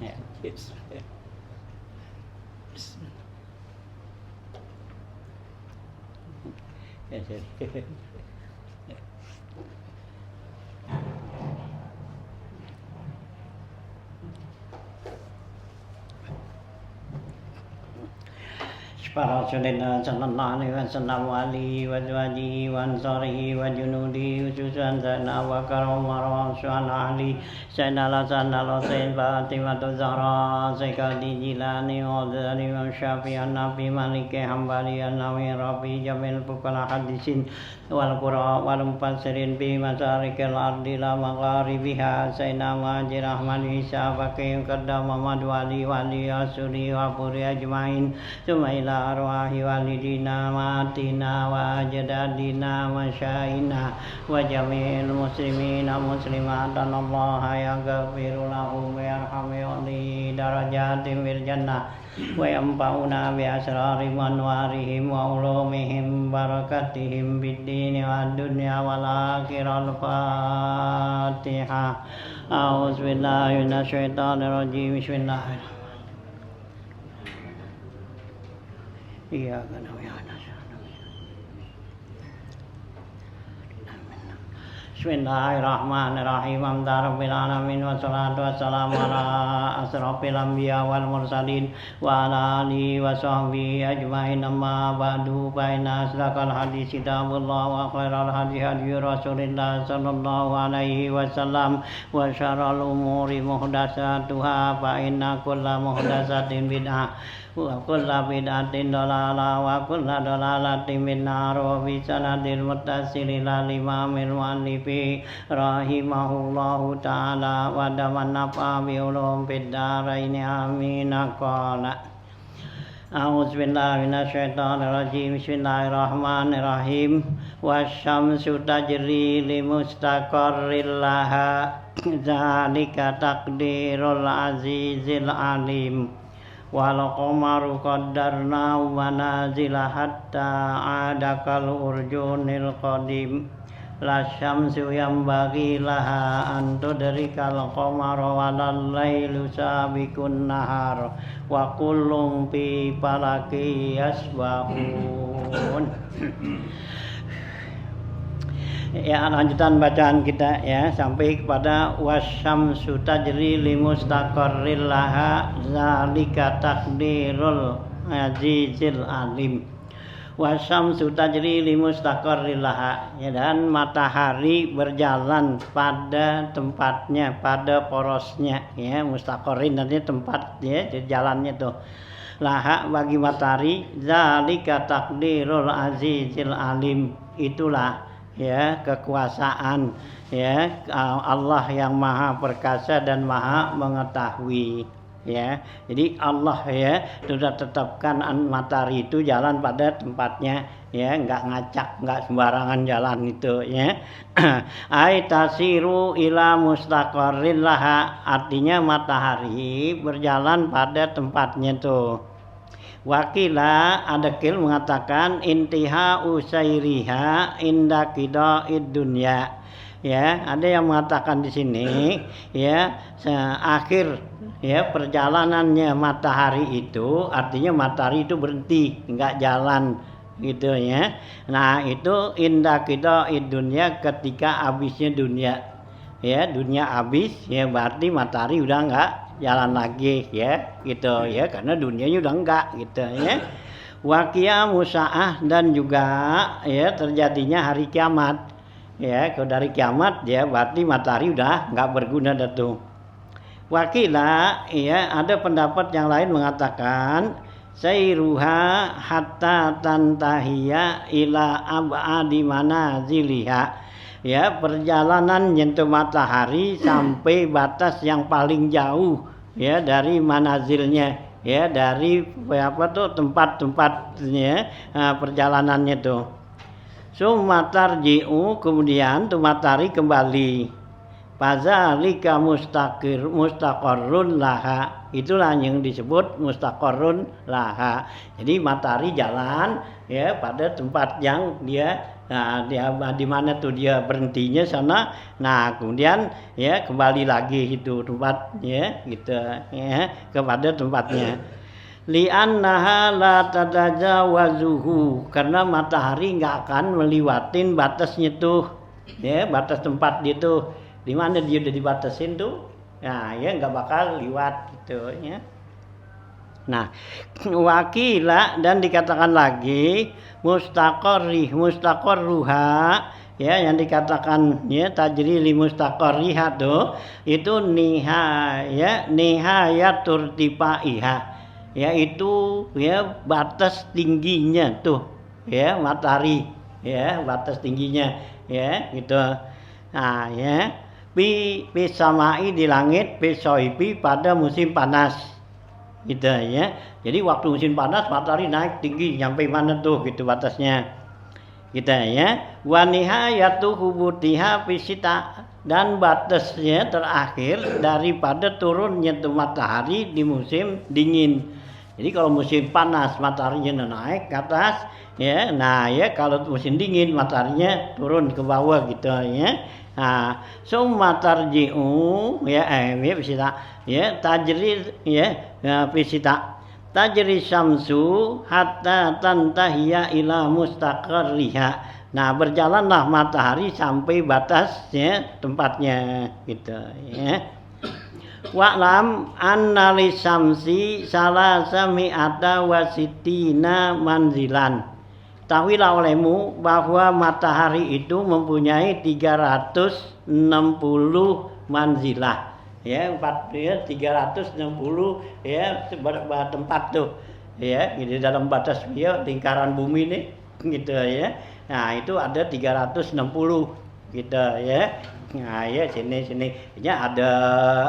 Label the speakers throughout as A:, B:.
A: Ya, yes. Ya, jadi. Para Rasulullah sallallahu alaihi wasallam wa alihi wa azwajihi wa ansarihi wa junudihi khususan Sayyidina Abu Bakar Umar wa Utsman Ali Sayyidina Hasan al-Husain Fatimah Zahra Sayyidi Jilani wa Dzari wa Syafi'i Nabi Malik Hambali Nawawi Rabi Jamil Fuqaha Hadisin wal Qur'a wal mufassirin bi masarikil ardi la magharibiha Sayyidina Muhajir Ahmad Isa Fakih Qaddam Muhammad Wali Wali Asuri wa Puri Ajmain Sumaila arwahi walidina matina wa ajdadina wa syaina wa jami'il muslimina muslimat Allah yaghfiru lahum wa yarhamu li darajatin fil jannah wa yanfa'una bi asrari manwarihim wa ulumihim barakatihim bid dini wad dunya wal akhirah. Al-Fatihah. A'udzu billahi minasy syaithanir rajim. Bismillahirrahmanirrahim. Iya kan Bismillahirrahmanirrahim. Alhamdulillahirabbil alamin wassalatu wassalamu ala asrofil anbiya wal mursalin wa ala alihi wa sahbihi ajmain. Amma ba'du fa inna asdaqal hadits kitabullah wa khairal hadi hadi Rasulillah sallallahu alaihi wasallam wa syarrul umuri muhdatsatuha fa inna kulla muhdatsatin bid'ah wa kulla bid'atin dhalalah wa kulla dhalalatin finnar. Wa bi sanadil muttasil ila imamil muallifi rahimahullahu ta'ala wa daman nafa bi ulum fid dharain amin. Qala a'udzu billahi minasy syaithanir rajim. Bismillahirrahmanirrahim. Wasyamsu tajri li mustaqarril laha dzalika taqdirul azizil alim. Wal qamaru qaddarnahu manazila hatta adakal urjunil qadim. La syamsu yanbaghi laha an tudrikal qamara walal lailu sabiqun nahar wa kullun fi falaki yasbahun. Ya, lanjutan bacaan kita ya sampai kepada wasyamsu tajri li mustaqarril laha zalika taqdirul azizil alim. Wasyamsu tajri li mustaqarril laha, ya, dan matahari berjalan pada tempatnya, pada porosnya ya. Mustaqarrin nanti tempat ya, di jalannya tuh. Laha bagi matahari zalika taqdirul azizil alim, itulah ya kekuasaan ya Allah yang maha perkasa dan maha mengetahui ya. Jadi Allah ya sudah tetapkan matahari itu jalan pada tempatnya ya, enggak ngacak, enggak sembarangan jalan itu ya. Ai tasiru ila mustaqarril laha, artinya matahari berjalan pada tempatnya tuh. Wakila adakil mengatakan intiha usairiha inda qida'id dunya. Ya, ada yang mengatakan di sini ya akhir ya perjalanannya matahari itu artinya matahari itu berhenti, enggak jalan gitu ya. Nah, itu inda qida'id dunya, ketika habisnya dunia. Ya, dunia habis ya berarti matahari udah enggak jalan lagi ya gitu ya, karena dunianya udah enggak gitu ya. Waqi'a musaah, dan juga ya terjadinya hari kiamat ya. Kalau dari kiamat ya berarti matahari udah enggak berguna dah tuh. Wakila ya, ada pendapat yang lain mengatakan sayruha hatta tantahiya ila ab'adi manaziliha. Ya, perjalanan nyentuh matahari sampai batas yang paling jauh ya dari manazilnya ya, dari apa tuh tempat-tempatnya perjalanannya tuh. Sumatarji'u, kemudian tuh matahari kembali. Fadzalika mustaqarrun laha, itulah yang disebut mustaqarrun laha. Jadi matahari jalan ya pada tempat yang dia di mana tuh dia berhentinya sana. Nah, kemudian ya kembali lagi itu tempat ya gitu ya kepada tempatnya. Li'annaha la tatajawazuhu, karena matahari nggak akan meliwatin batasnya tuh ya, batas tempat dia tuh di mana dia udah dibatasin tuh. Nah, ya nggak bakal liwat gitu ya. Nah, wakila dan dikatakan lagi mustaqarruha ya, yang dikatakan ya tajri li mustaqarriha tuh itu nihayatur tipaiha, yaitu ya batas tingginya tuh ya matahari ya, batas tingginya ya gitu. Nah ya pi samai di langit, pi soipi pada musim panas gitu ya. Jadi waktu musim panas matahari naik tinggi sampai mana tuh gitu batasnya gitu ya. Wa nihayatu hubutiha fisita, dan batasnya terakhir daripada turunnya tuh matahari di musim dingin. Jadi kalau musim panas mataharinya naik ke atas ya, nah ya kalau musim dingin mataharinya turun ke bawah gitu ya. Nah, summa tarji'u ya fisita ya tajri ya fisita tajri syamsu hatta tantahiya ila mustaqarriha. Nah, berjalanlah matahari sampai batasnya tempatnya gitu ya. Wa'lam anna li syamsi salasa mi'ata wa sittina manzilan. Tahuilah olehmu bahwa matahari itu mempunyai 360 manzilah. Ya, 360 ya tempat tuh. Ya, di dalam batas ya lingkaran bumi ini gitu ya. Nah, itu ada 360 gitu ya. Nah ya sini ya ada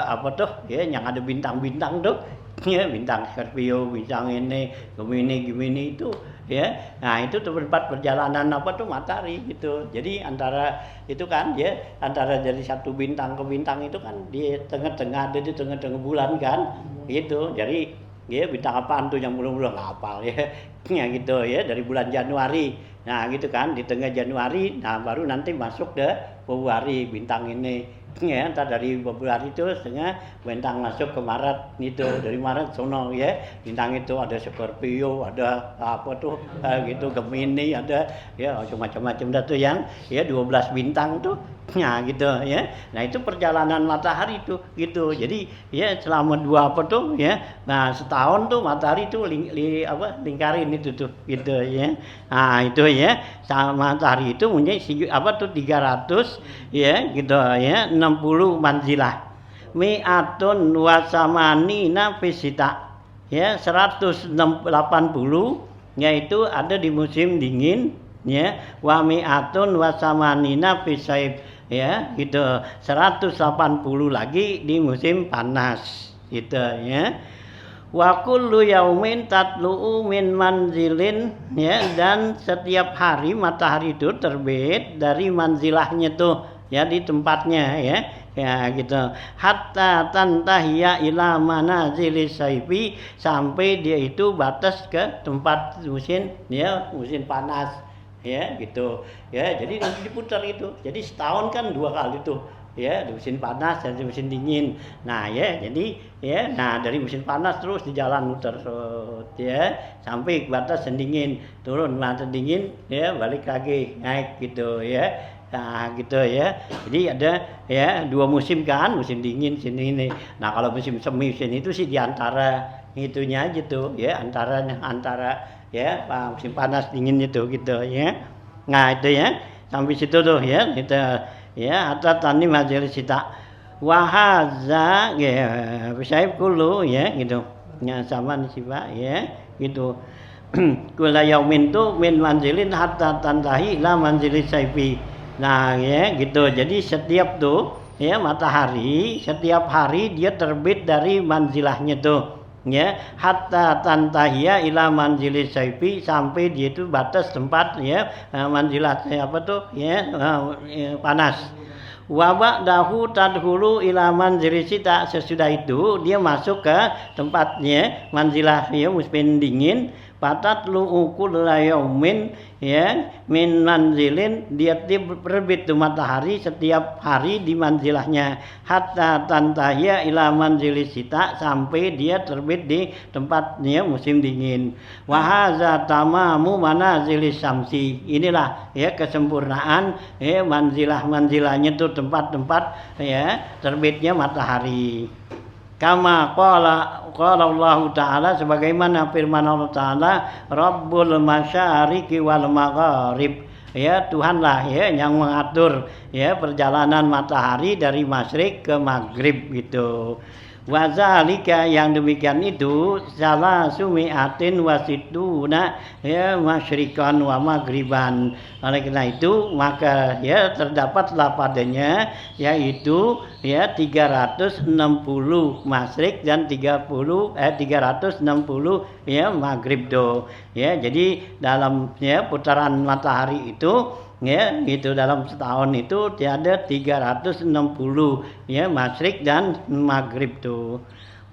A: apa tuh ya yang ada bintang-bintang tuh ya, bintang Scorpio, bintang ini Gemini itu ya. Nah itu tempat perjalanan apa tuh matahari gitu. Jadi antara itu kan ya, antara dari satu bintang ke bintang itu kan di tengah-tengah, ada di tengah-tengah bulan kan gitu. Jadi ya bintang apaan tuh yang belum nggak hafal ya. Ya gitu ya, dari bulan Januari. Nah gitu kan di tengah Januari, nah baru nanti masuk ke Februari bintang ini ya, entar dari Februari itu setengah bintang masuk ke Maret gitu, dari Maret sono ya bintang itu ada Scorpio, ada apa tuh gitu Gemini, ada ya macam-macam dah tuh yang ya 12 bintang tuh. Nah gitu ya. Nah itu perjalanan matahari tuh gitu. Jadi ya selama dua apa tuh ya. Nah setahun tuh matahari tuh lingkarin itu tuh gitu ya. Nah itu ya, sama matahari itu punya apa tuh 300 ya gitu ya, 60 manzilah. Mi'atun wasamanina fisita ya, 180 yaitu ada di musim dingin ya. Wa mi'atun wasamanina fisaib ya gitu, 180 lagi di musim panas gitu ya. Wa kullu yaumin tatlu'u min manzilin ya, dan setiap hari matahari itu terbit dari manzilahnya tuh ya, di tempatnya ya gitu. Hatta tantahiya ila manazilis saifi, sampai dia itu batas ke tempat musim panas ya gitu ya. Jadi nanti diputar itu, jadi setahun kan 2 kali tuh ya, di musim panas dan di musim dingin. Nah ya jadi ya, nah dari musim panas terus di jalan muter ya sampai batas dingin, turun batas dingin ya, balik lagi naik gitu ya. Nah gitu ya, jadi ada ya 2 musim kan, musim dingin sini ini. Nah kalau musim semi sini itu sih di antara itunya aja tuh ya, antara ya musim panas dingin itu gitu ya. Nah itu ya sampai situ tuh ya kita ya, atas tani majelis kita wahaza ya bisaib kulu ya gitu ya, sama nih Pak ya gitu. Kula yaumin tuh min manzilin hatta tantahi la manzilis saifi. Nah ya gitu, jadi setiap tuh ya matahari setiap hari dia terbit dari manzilahnya tuh ya, hatta tantahiya ila manzilis saifi, sampai dia itu batas tempat ya manzilah apa tuh ya panas. Wa ba'dahu tadkhulu ila manzili sita, sesudah itu dia masuk ke tempatnya manzilah ya musim dingin. Fatatlu kulla yaumin ya min manzilin, dia terbit tuh matahari setiap hari di manzilahnya, hatta tantahya ila manzili sita, sampai dia terbit di tempatnya musim dingin. Wa hadza tamamu manazilis syamsi, inilah ya kesempurnaan ya manzilah-manzilahnya tuh tempat-tempat ya terbitnya matahari. Kama qala Allah Ta'ala, sebagaimana firman Allah Ta'ala, Rabbul masyariqi wal magharib, ya Tuhanlah ya yang mengatur ya perjalanan matahari dari masyrik ke maghrib gitu. Wazalika, yang demikian itu, salah sumiatin wasituna ya masyrikan wa maghriban. Oleh karena itu maka ya terdapatlah padanya yaitu ya 360 masyrik dan 360 ya maghrib do. Ya, jadi dalam ya putaran matahari itu ya itu dalam setahun itu tiada 360 ya masyrik dan maghrib tuh.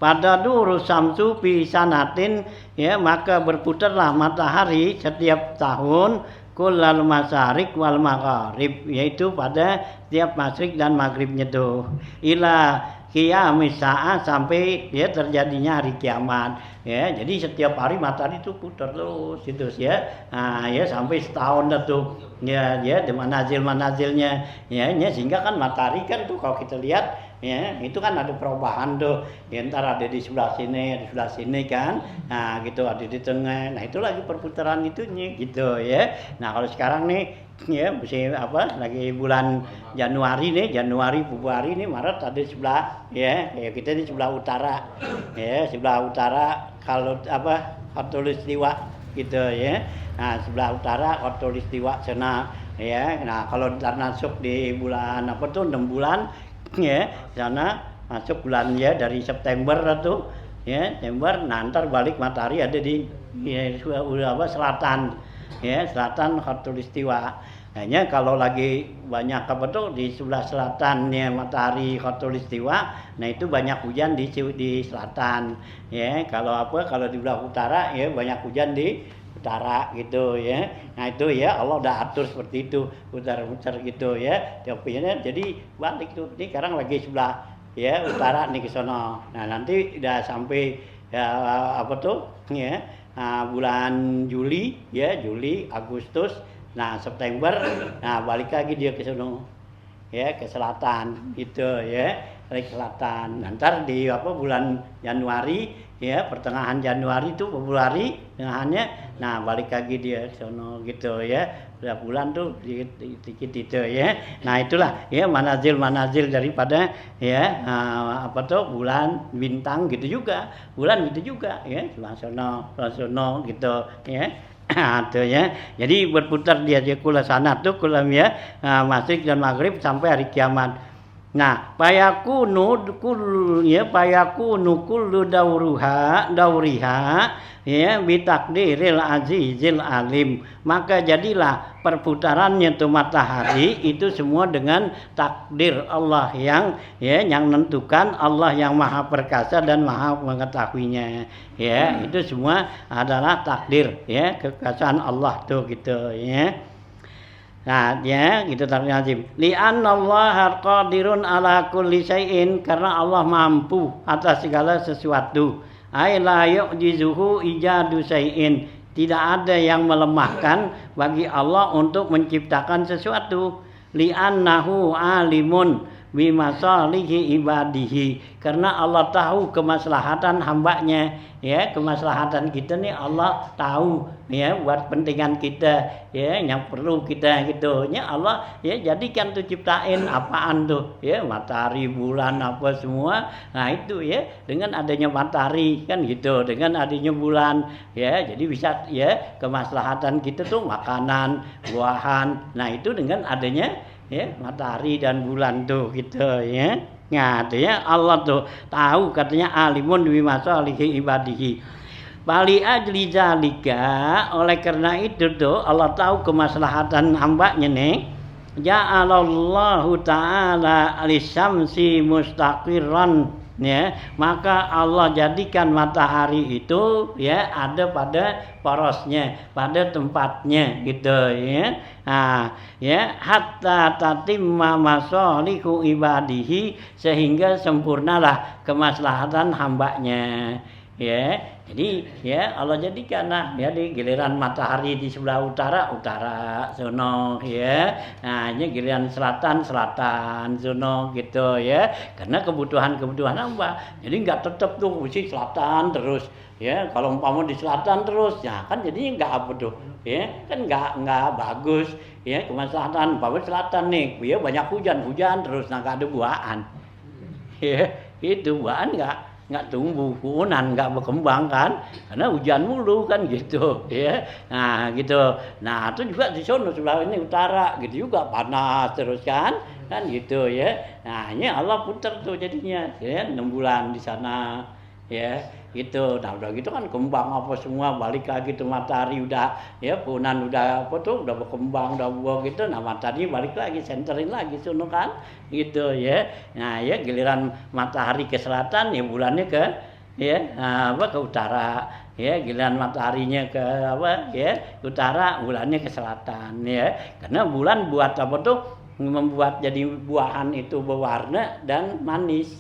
A: Pada duru samsu fi sanatin, ya maka berputarlah matahari setiap tahun, kullal masyarik wal magharib, yaitu pada tiap masyrik dan maghribnya tuh, ila qiyamis saah, sampai ya terjadinya hari kiamat. Ya, jadi setiap hari matahari itu putar terus itu ya. Nah, ya sampai setahun dah tuh. Ya, di manazil-manazilnya ya, sehingga kan matahari kan tuh kalau kita lihat ya, itu kan ada perubahan tuh. Ya, ntar ada di sebelah sini, di sebelah sini kan. Nah, gitu ada di tengah. Nah, itu lagi perputaran itunya gitu ya. Nah, kalau sekarang nih ya musim lagi bulan Januari nih, Februari nih, Maret ada sebelah ya, kita di sebelah utara. Ya, sebelah utara kalau khatulistiwa gitu ya. Nah, sebelah utara khatulistiwa sana ya. Nah, kalau ntar masuk di bulan 6 bulan ya, sana masuk bulan ya dari September tuh ya, September. Nah, ntar balik matahari ada di ya, selatan ya, selatan khatulistiwa. Hanya kalau lagi banyak di sebelah selatannya matahari khatulistiwa, nah itu banyak hujan di selatan ya. Kalau di belah utara ya banyak hujan di utara gitu ya. Nah itu ya Allah udah atur seperti itu, putar-putar gitu ya. Jadi balik tuh, ini sekarang lagi sebelah ya utara nih ke sono. Nah nanti udah sampai ya ya bulan Juli ya, Juli, Agustus, nah September, nah balik lagi dia ke sono ya, ke selatan gitu ya, ke selatan. Ntar di bulan Januari ya, pertengahan Januari itu Februari tengahnya, nah balik lagi dia ke sono gitu ya. Udah bulan tuh dikit itu ya. Nah itulah ya manazil daripada ya bulan bintang gitu juga, bulan gitu juga ya, sono gitu ya. Tuh ya. Jadi berputar dia kula sana tuh kula ya, masyrik dan maghrib sampai hari kiamat. Nah, payakunu kullu dauriha ya bitakdiril azizil alim. Maka jadilah perputarannya tuh matahari itu semua dengan takdir Allah yang menentukan, Allah yang maha perkasa dan maha mengetahuinya. Ya, itu semua adalah takdir ya, kekuasaan Allah tuh gitu ya. Nah, ya gitu terjadi. Li'annallaha qadirun ala kulli syai'in, karena Allah mampu atas segala sesuatu. Ai la yu'jizuhu ijadu syai'in, tidak ada yang melemahkan bagi Allah untuk menciptakan sesuatu. Li'annahu alimun bimasalihi ibadihi, karena Allah tahu kemaslahatan hambanya ya, kemaslahatan kita nih Allah tahu ya, buat pentingan kita ya, yang perlu kita gitu ya, Allah ya jadikan tuh, ciptain apaan tuh ya, matahari, bulan, apa semua. Nah itu ya, dengan adanya matahari kan gitu, dengan adanya bulan ya, jadi bisa ya kemaslahatan kita tuh makanan, buahan. Nah itu dengan adanya ya matahari dan bulan tuh gitu ya. Nah itu ya, Allah tuh tahu, katanya alimun bimasalihi ibadihi. Bali ajli zalika, oleh karena itu tuh Allah tahu kemaslahatan hambanya nih ja'alallahu ta'ala lisyamsi mustaqirran, ya, maka Allah jadikan matahari itu ya ada pada porosnya, pada tempatnya gitu ya. Nah, ya hatta tatimma masalihu ibadihi, sehingga sempurnalah kemaslahatan hambanya. Ya, jadi ya Allah jadikan ya di giliran matahari di sebelah utara sono ya. Nah, ini giliran selatan sono gitu ya. Karena kebutuhan apa? Jadi nggak tetap tuh mesti selatan terus ya. Kalau umpama di selatan terus ya kan jadinya nggak apa tuh ya. Kan nggak bagus ya, kemaslahatan umpama selatan nih ya banyak hujan terus nggak ada buahan. Ya, itu buahan nggak tumbuh, punan nggak berkembang kan, karena hujan mulu kan gitu ya. Nah gitu, nah itu juga di sono sebelah ini utara gitu juga panas terus kan gitu ya. Nah ini Allah putar tuh jadinya ya 6 bulan di sana ya gitu. Nah udah gitu kan kembang apa semua balik lagi tuh matahari udah ya punan udah apa tuh udah berkembang udah buah gitu. Nah matahari balik lagi senterin lagi sono kan gitu ya. Nah ya giliran matahari ke selatan ya bulannya ke ya ke utara ya, giliran mataharinya ke apa ya utara bulannya ke selatan ya. Karena bulan buat apa tuh membuat jadi buahan itu berwarna dan manis.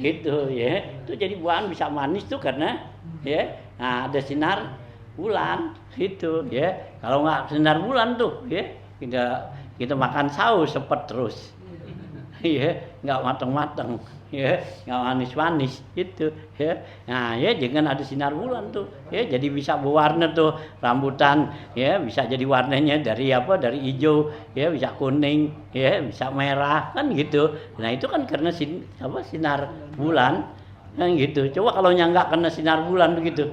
A: Gitu ya, itu jadi buahan bisa manis tuh karena ya ada sinar bulan gitu ya. Kalau nggak sinar bulan tuh ya kita makan saus sepet terus ya, nggak mateng ya, nggak manis gitu ya. Nah ya jangan ada sinar bulan tuh ya, jadi bisa berwarna tuh rambutan ya, bisa jadi warnanya dari hijau ya, bisa kuning ya, bisa merah kan gitu. Nah itu kan karena sinar bulan kan gitu. Coba kalau nggak kena sinar bulan begitu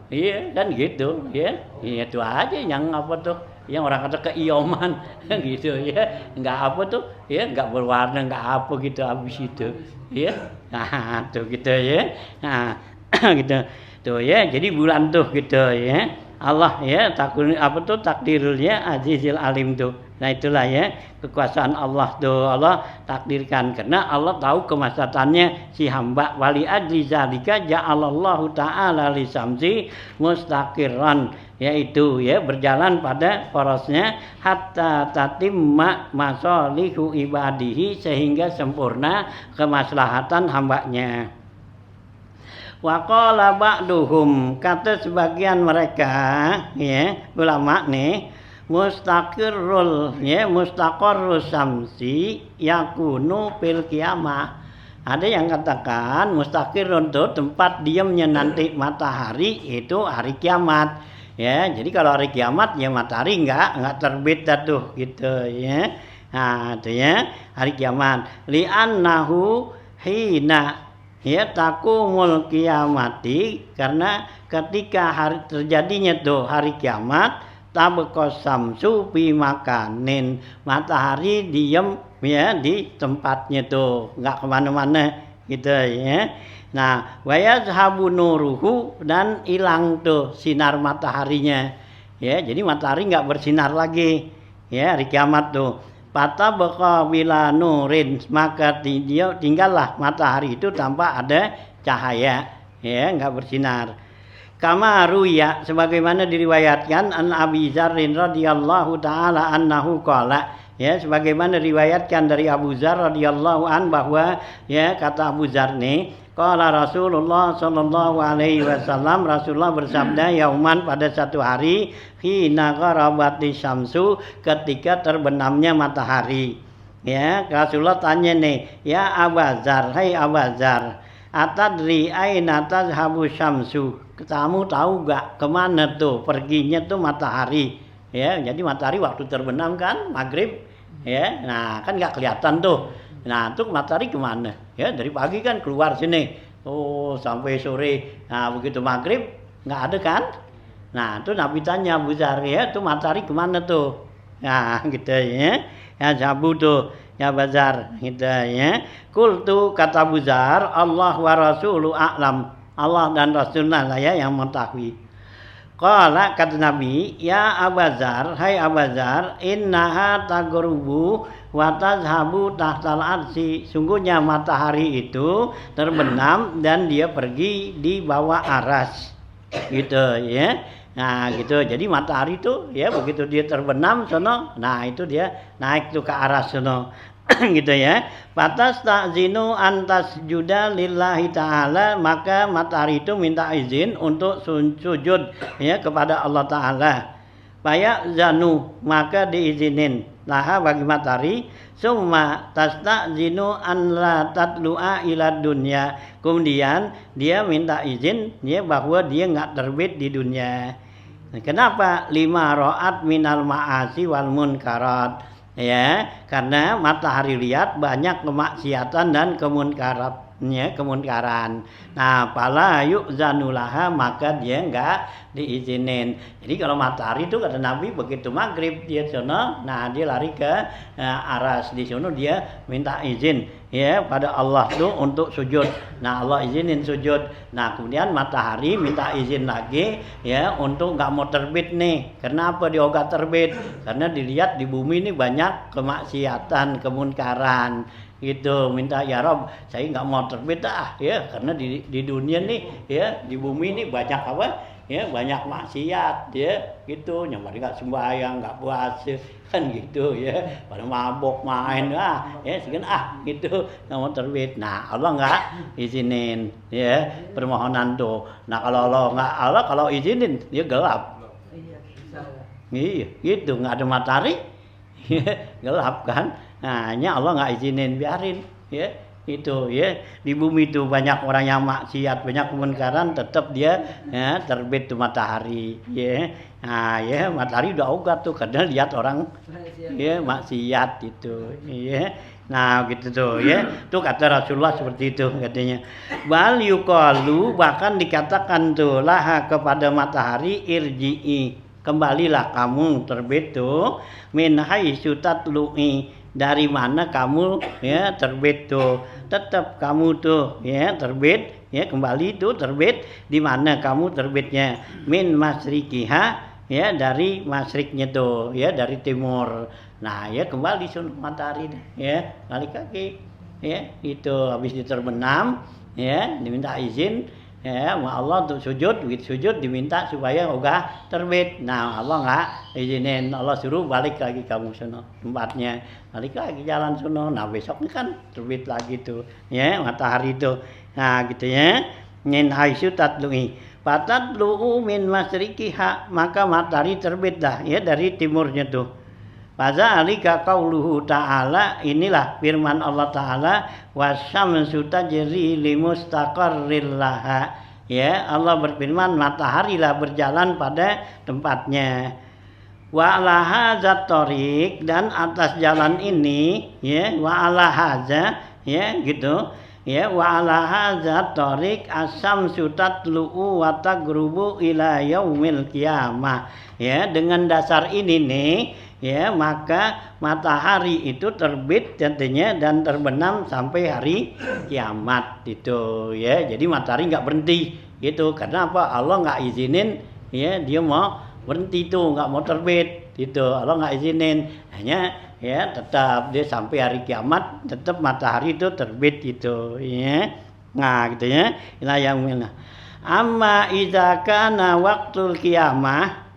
A: iya kan gitu ya, itu aja yang apa tuh yang orang kata keioman gitu ya, nggak apa tuh ya, nggak berwarna nggak apa gitu habis itu ya. Nah tuh gitu ya. Nah gitu tuh ya, jadi bulan tuh gitu ya Allah ya takdirulnya azizil alim tuh. Nah itulah ya kekuasaan Allah tuh, Allah takdirkan karena Allah tahu kemaslahatannya si hamba. Wali ajli zalika ja'alallahu ta'ala lisamsi mustaqirran, yaitu ya berjalan pada porosnya hatta tatimma masalihu ibadihi, sehingga sempurna kemaslahatan hambanya. Wa qala ba'duhum, kata sebagian mereka ya ulama nih, mustaqirrul ya mustaqarrus samsi yakunu fil qiyamah. Ada yang katakan mustaqirrun itu tempat diamnya nanti matahari itu hari kiamat ya. Jadi kalau hari kiamat ya matahari enggak terbit tuh gitu ya. Nah itu ya hari kiamat li'annahu hina ya takumul kiamati, karena ketika hari terjadinya tuh hari kiamat tabaqas samsu fi makanin, matahari diem ya di tempatnya tuh nggak kemana-mana gitu ya. Nah wa yazhabu nuruhu, dan hilang tuh sinar mataharinya ya, jadi matahari nggak bersinar lagi ya hari kiamat tuh. Pata baka bila nurin, maka dia tinggallah matahari itu tanpa ada cahaya ya, nggak bersinar. Kama ruya, sebagaimana diriwayatkan an Abi Dzarrin radhiyallahu taala annahu qala ya, sebagaimana diriwayatkan dari Abu Dzar radhiyallahu an bahwa ya kata Abu Dzar nih, qala Rasulullah sallallahu alaihi wasallam, Rasulullah bersabda yauman, pada satu hari, hina gharabati syamsu, ketika terbenamnya matahari ya. Rasulullah tanya nih, ya Abu Dzar, hai Abu Dzar, atadri aina tazhabu syamsu, kamu tahu gak kemana tuh perginya tuh matahari ya. Jadi matahari waktu terbenam kan maghrib ya, nah kan nggak kelihatan tuh. Nah tuh matahari kemana ya, dari pagi kan keluar sini sampai sore, nah begitu maghrib nggak ada kan. Nah tuh Nabi tanya Abu Dzar ya, tuh matahari kemana tuh, nah gitu ya, ya jabu tuh ya Abu Dzar gitu ya. Qultu, kata Abu Dzar, Allah wa rasulu a'lam, Allah dan Rasulullah lah ya yang mengetahui. Qala kata Nabi, ya Abazar, hai Abazar, innaha tagrubu wa tazhabu tahtal arsy. Sungguhnya matahari itu terbenam dan dia pergi di bawah aras. Gitu ya. Nah, gitu. Jadi matahari itu ya begitu dia terbenam sono, nah itu dia naik tuh ke aras sono. Gitu ya. Patas ta'zinu antas juda lillahi ta'ala, maka matahari itu minta izin untuk sujud ya kepada Allah Ta'ala. Paya zanu, maka diizinin laha bagi matahari. Summa tasta'zinu an la tatlu'a ila dunya, kemudian dia minta izin ya bahwa dia enggak terbit di dunia. Kenapa? Lima ro'at minal ma'asi wal munkarat. Ya, karena matahari lihat banyak kemaksiatan dan kemunkaran. Nah, pala yuk zanulaha, maka dia enggak diizinin. Jadi kalau matahari itu kata Nabi begitu maghrib dia sono, nah dia lari ke aras di sono, dia minta izin ya pada Allah tuh untuk sujud. Nah, Allah izinin sujud. Nah, kemudian matahari minta izin lagi ya untuk enggak mau terbit nih. Kenapa dia enggak terbit? Karena dilihat di bumi ini banyak kemaksiatan, kemunkaran. Gitu, minta ya Rob, saya enggak mau terbit ya, karena di dunia nih ya, di bumi ini banyak apa? Ya, banyak maksiat ya, gitu. Nyamar enggak sembahyang, enggak puasa kan gitu ya, pada mabok main ya sekian gitu nggak mau terbit. Nah, Allah nggak izinin ya permohonan tuh. Nah, Allah kalau izinin dia gelap. Iya gitu, nggak ada matahari gelap kan. Nah, hanya Allah nggak izinin, biarin ya itu ya. Di bumi itu banyak orang yang maksiat, banyak kemunkaran, tetap dia ya terbit tuh matahari ya. Nah ya matahari udah ogah tuh karena lihat orang ya maksiat itu ya. Nah gitu tuh ya. Tuh kata Rasulullah seperti itu katanya. Bal yuqalu, bahkan dikatakan tuh laha kepada matahari, irji'i, kembalilah kamu terbit tuh, min haitsu tatlu'i, dari mana kamu ya terbit tuh. Tetap kamu tuh ya terbit ya, kembali tuh terbit di mana kamu terbitnya, min masrikiha ya, dari masriknya tuh ya, dari timur. Nah ya kembali sun matahari ya, balik lagi ya itu. Habis diterbenam ya diminta izin ya sama Allah untuk sujud, begitu sujud diminta supaya ogah terbit. Nah Allah nggak izinin, Allah suruh balik lagi kamu sono tempatnya, balik lagi jalan sono. Nah besoknya kan terbit lagi tuh ya matahari itu. Nah gitu ya, min haitsu tatlu'i fatatlu'u min masrikiha, maka matahari terbit dah ya dari timurnya tuh. Fadzalika qauluhu ta'ala, inilah firman Allah Ta'ala, wasyamsu tajri limustaqarril laha. Ya, Allah berfirman matahari lah berjalan pada tempatnya. Wa ala hadzat thariq, dan atas jalan ini ya, wa ala hadza ya gitu. Ya, wa ala hadzat thariq asyamsu tatlu'u wa tagrubu ila yaumil qiyamah. Ya, dengan dasar ini nih ya, maka matahari itu terbit tentunya dan terbenam sampai hari kiamat itu ya. Jadi matahari nggak berhenti gitu. Karena apa? Allah nggak izinin ya dia mau berhenti tuh, nggak mau terbit gitu. Allah nggak izinin, hanya ya tetap dia sampai hari kiamat tetap matahari itu terbit gitu ya. Nah gitu ya. Ila yaumillah. Amma idza kana waqtul qiyamah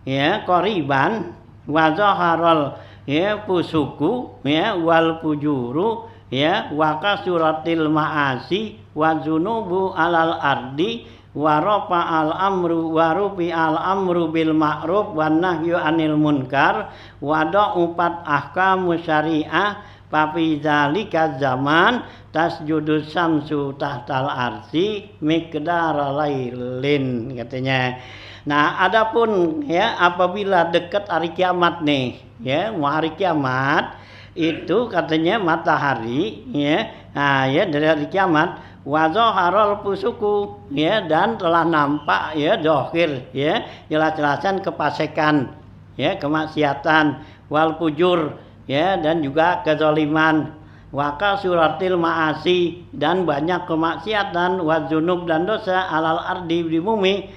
A: ya qoriban wa zaharal ya pusuku ya wal fujuru ya wa kasuratil ma'asi wa dzunubu alal ardi wa rafa al amru wa rufi al amru bil ma'ruf wan nahyu anil munkar wa da'ufat ahkamus syariah fa fi dzalika zaman tasjudus samsu tahtal arsi miqdara lailin katanya. Nah, adapun ya apabila dekat hari kiamat nih, ya mau hari kiamat itu katanya matahari ya, nah ya dari hari kiamat wazoharol pusuku ya, dan telah nampak ya dohir ya jelas-jelasan kefasikan ya, kemaksiatan, wal fujur ya, dan juga kezaliman, waka suratil ma'asi, dan banyak kemaksiatan, wazunub dan dosa alal ardi di bumi,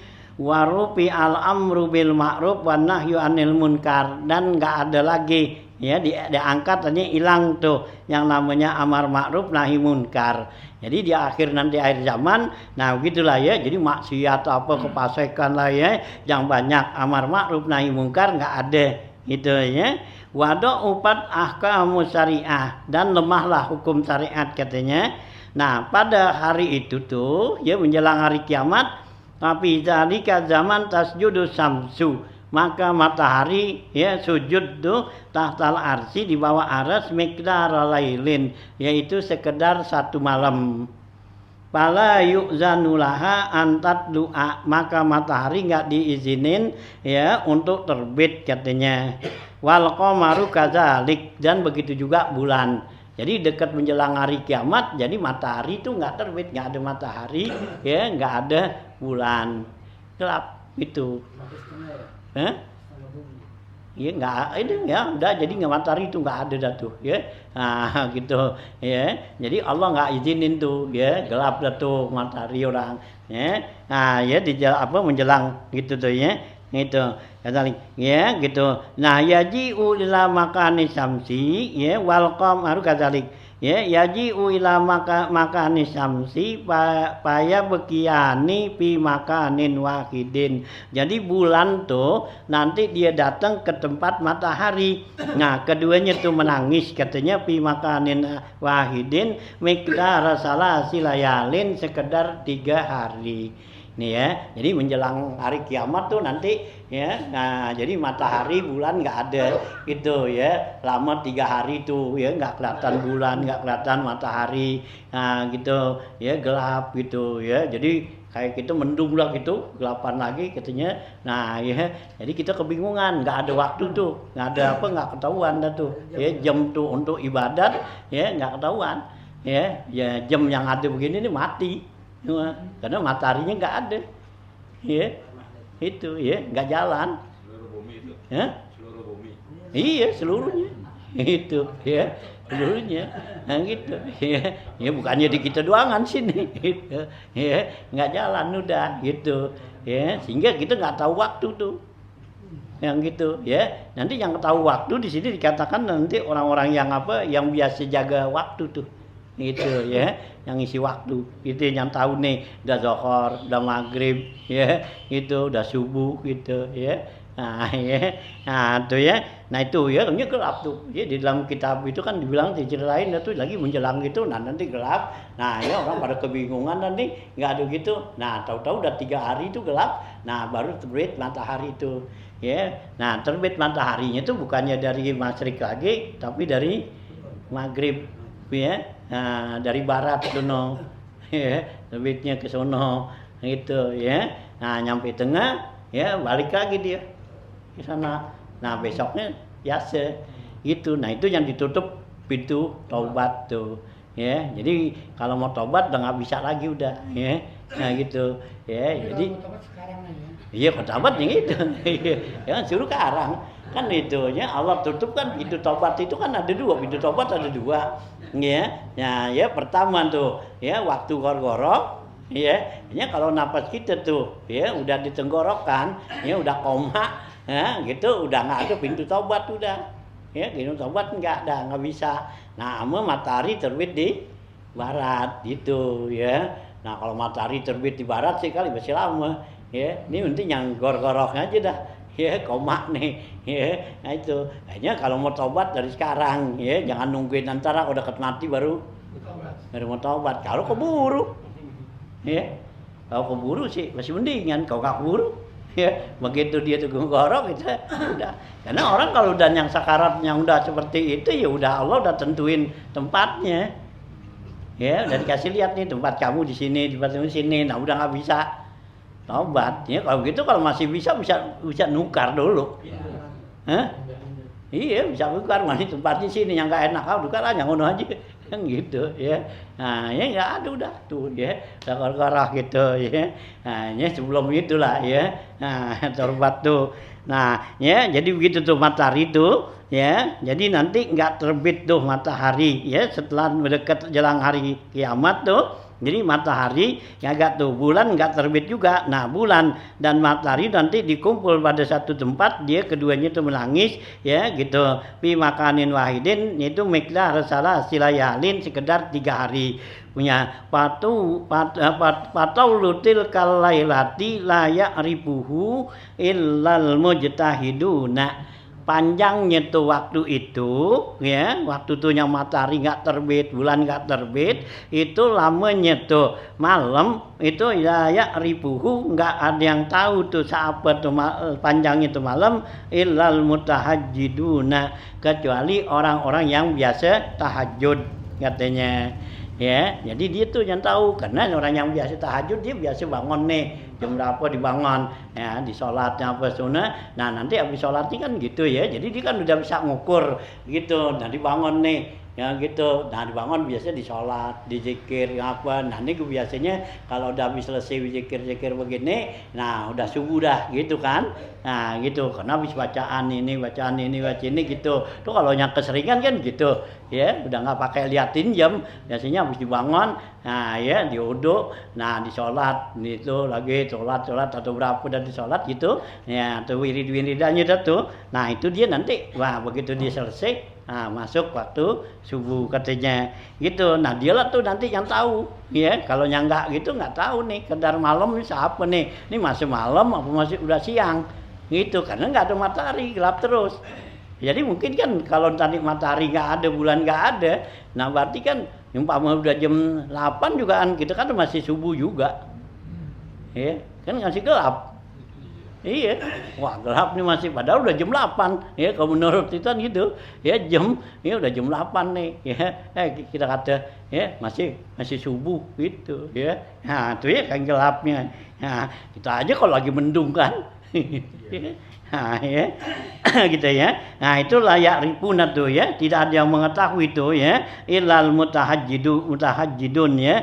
A: warufi al amru bil ma'ruf wan nahyu anil munkar, dan enggak ada lagi ya diangkat hanya hilang tuh yang namanya amar ma'ruf nahi munkar. Jadi di nanti akhir zaman, nah begitulah ya. Jadi maksiat apa kefasikan lah ya, yang banyak amar ma'ruf nahi munkar enggak ada gitu ya. Wado upat ahkamu syariah, dan lemahlah hukum syariat katanya. Nah pada hari itu tuh ya menjelang hari kiamat, tapi zalika zaman tasjudu samsu, maka matahari ya sujud tuh tahtal arsy, di bawah aras, miqdar lailin, yaitu sekedar satu malam. Fala yu'zanulaha antat du'a, maka matahari enggak diizinin ya untuk terbit katanya. Wal qamaru kadzalik, dan begitu juga bulan. Jadi dekat menjelang hari kiamat, jadi matahari itu enggak terbit, enggak ada matahari ya, enggak ada bulan. Gelap itu. Iya enggak, itu ya udah, jadi nggak, matahari itu enggak ada dah tuh ya. Nah gitu ya. Jadi Allah enggak izinin tuh ya, gelap dah tuh matahari orang ya. Nah ya di menjelang gitu tuh ya. Gitu. Ya gitu. Nah yaji'u ila makani samsi ya wal qamaru kadzalik. Ya yaji'u ila makani samsi paya bekiani pi makanin wahidin. Jadi bulan tuh nanti dia datang ke tempat matahari. Nah keduanya tuh menangis katanya pi makanin wahidin miqdar salasi layalin, sekedar 3 hari. Nih ya, jadi menjelang hari kiamat tuh nanti ya, nah jadi matahari bulan nggak ada gitu ya, lama 3 hari tuh ya, nggak kelihatan bulan, nggak kelihatan matahari, nah gitu ya, gelap gitu ya, jadi kayak gitu mendung lah gitu, gelapan lagi katanya. Nah ya, jadi kita kebingungan, nggak ada waktu tuh, nggak ada apa, nggak ketahuan dah tuh ya, jam tuh untuk ibadat ya nggak ketahuan ya, ya jam yang ada begini nih mati. Karena mataharinya nggak ada, ya itu ya nggak jalan. Seluruh bumi itu. Ya? Seluruh bumi. Iya seluruhnya, itu ya seluruhnya, nah gitu ya. Ya bukannya di kita doangan sini, gitu. Ya nggak jalan udah gitu, ya sehingga kita nggak tahu waktu tuh, yang gitu ya. Nanti yang tahu waktu di sini dikatakan nanti orang-orang yang apa, yang biasa jaga waktu tuh. Gitu ya, yang isi waktu itu yang tahu nih, udah zuhur, udah maghrib ya, itu udah subuh gitu ya. Nah ya, nah tuh ya, nah itu ya, ini gelap tuh ya, di dalam kitab itu kan dibilang diceritain itu lagi menjelang gitu, nah nanti gelap. Nah ya orang pada kebingungan nanti nggak ada gitu. Nah tahu-tahu udah 3 hari itu gelap, nah baru terbit matahari itu ya. Nah terbit mataharinya itu bukannya dari masyrik lagi, tapi dari maghrib ya. Nah, dari barat sono ya, terbitnya ke sono gitu ya. Nah, nyampe tengah ya, balik lagi dia ke sana. Nah, besoknya biasa gitu. Nah, itu yang ditutup pintu taubat tuh ya. Jadi kalau mau taubat udah nggak bisa lagi udah ya. Nah, gitu ya. Jadi iya, taubat yang itu. Ya, suruh karang. Kan itu ya, Allah tutup kan pintu tobat itu kan ada 2, pintu tobat ada 2 ya. Nah ya pertama tuh ya waktu gorok ya, kalau napas kita tuh ya udah di tenggorokan ya, udah koma ya gitu, udah nggak ada pintu tobat udah ya, pintu tobat nggak ada, nggak bisa. Nah sama matahari terbit di barat gitu ya. Nah kalau matahari terbit di barat sih kali masih lama ya, ini penting yang gorok aja dah ya, koma nih ya. Nah itu kayaknya kalau mau tobat dari sekarang ya, jangan nungguin antara udah mati baru mau tobat. Kalau keburu ya, kalau keburu sih masih mendingan, kalau nggak keburu ya begitu dia tuh gorok itu udah. Karena orang kalau udah yang sakarat yang udah seperti itu ya udah, Allah udah tentuin tempatnya ya, udah dikasih lihat nih tempat kamu di sini, tempat kamu di sini. Nah udah nggak bisa tobat ya, kalau gitu kalau masih bisa nukar dulu. Hah? Iya bisa nukar, masih tempatnya sini yang nggak enak, nukar aja ngono aja kan gitu ya. Nah ya nggak ada udah tuh ya, udah korah gitu ya. Nah ya sebelum itulah ya, nah tobat tuh. Nah ya jadi begitu tuh matahari tuh ya, jadi nanti nggak terbit tuh matahari ya setelah mendekat jelang hari kiamat tuh. Jadi matahari nggak tuh, bulan nggak terbit juga. Nah bulan dan matahari nanti dikumpul pada satu tempat, dia keduanya itu menangis, ya gitu. Pi makanin wahidin itu miqdar salah silayalin sekedar 3 hari. Punya patau lutil kalailati layak ribuhu illal mujtahiduna. Panjangnya tuh waktu itu, ya, waktu tuh yang matahari nggak terbit, bulan nggak terbit, itu lamanya tuh malam itu ya ribuhu, nggak ada yang tahu tuh siapa tuh panjangnya tuh malam illal mutahajjiduna, kecuali orang-orang yang biasa tahajud katanya. Ya, jadi dia tuh yang tahu, karena orang yang biasa tahajud dia biasa bangun nih jam berapa dibangun, ya di sholatnya apa sunnah. Nah nanti habis sholat ini kan gitu ya, jadi dia kan udah bisa ngukur gitu. Nah dibangun nih, ya gitu. Nah dibangun biasanya di sholat, di zikir apa. Nanti biasanya kalau udah habis selesai zikir-zikir begini, nah udah subuh dah gitu kan. Nah gitu, karena habis bacaan ini gitu. Tuh kalau yang keseringan kan gitu, ya udah nggak pakai liatin jam, biasanya habis dibangun, nah ya diuduk, nah di sholat itu lagi sholat atau berapa dan di sholat gitu, ya atau wirid-wiridannya tuh. Nah itu dia nanti, wah begitu dia selesai, nah masuk waktu subuh katanya gitu. Nah dialah tuh nanti yang tahu, ya kalau yang nggak gitu nggak tahu nih, kedar malam ini siapa nih, ini masih malam apa masih udah siang gitu, karena nggak ada matahari, gelap terus. Jadi mungkin kan kalau tadi matahari nggak ada, bulan nggak ada, nah berarti kan umpama udah jam 8 juga kan kita kan masih subuh juga, ya kan masih gelap. Iya, wah gelap nih masih, padahal udah jam 8, ya kalau menurut itu kan gitu, ya ya udah jam 8 nih, ya, kita kata, ya masih subuh gitu, ya, nah itu ya kan gelapnya, nah kita aja kalau lagi mendung kan, nah ya, gitu ya, nah itu layak ripuna tuh ya, tidak ada yang mengetahui itu ya, ilal mutahajjidun ya,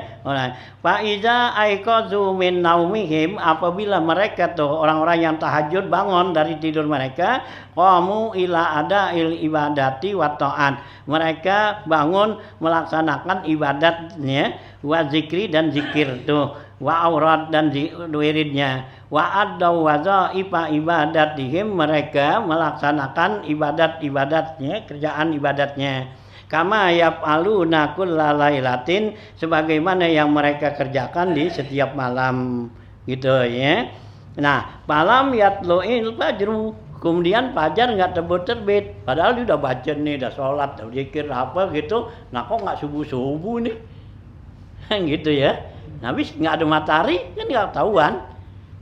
A: fa iza aiqazu min naumihim, apabila mereka tuh orang-orang yang tahajud bangun dari tidur mereka, qamu ila adail ibadati wa ta'at, mereka bangun melaksanakan ibadatnya, wa zikri dan zikir tuh, wa aurat dan wiridnya, wa addaw wazaifa ibadatihim, mereka melaksanakan ibadatnya, kerjaan ibadatnya, kama yaf'aluna kullalailatin, sebagaimana yang mereka kerjakan di setiap malam gitu ya. Nah malam yatlu'il fajru, kemudian fajar nggak terbit, padahal dia udah baca nih, udah sholat, udah zikir apa gitu, nah kok nggak subuh nih gitu ya. Nah habis nggak ada matahari kan nggak ketahuan,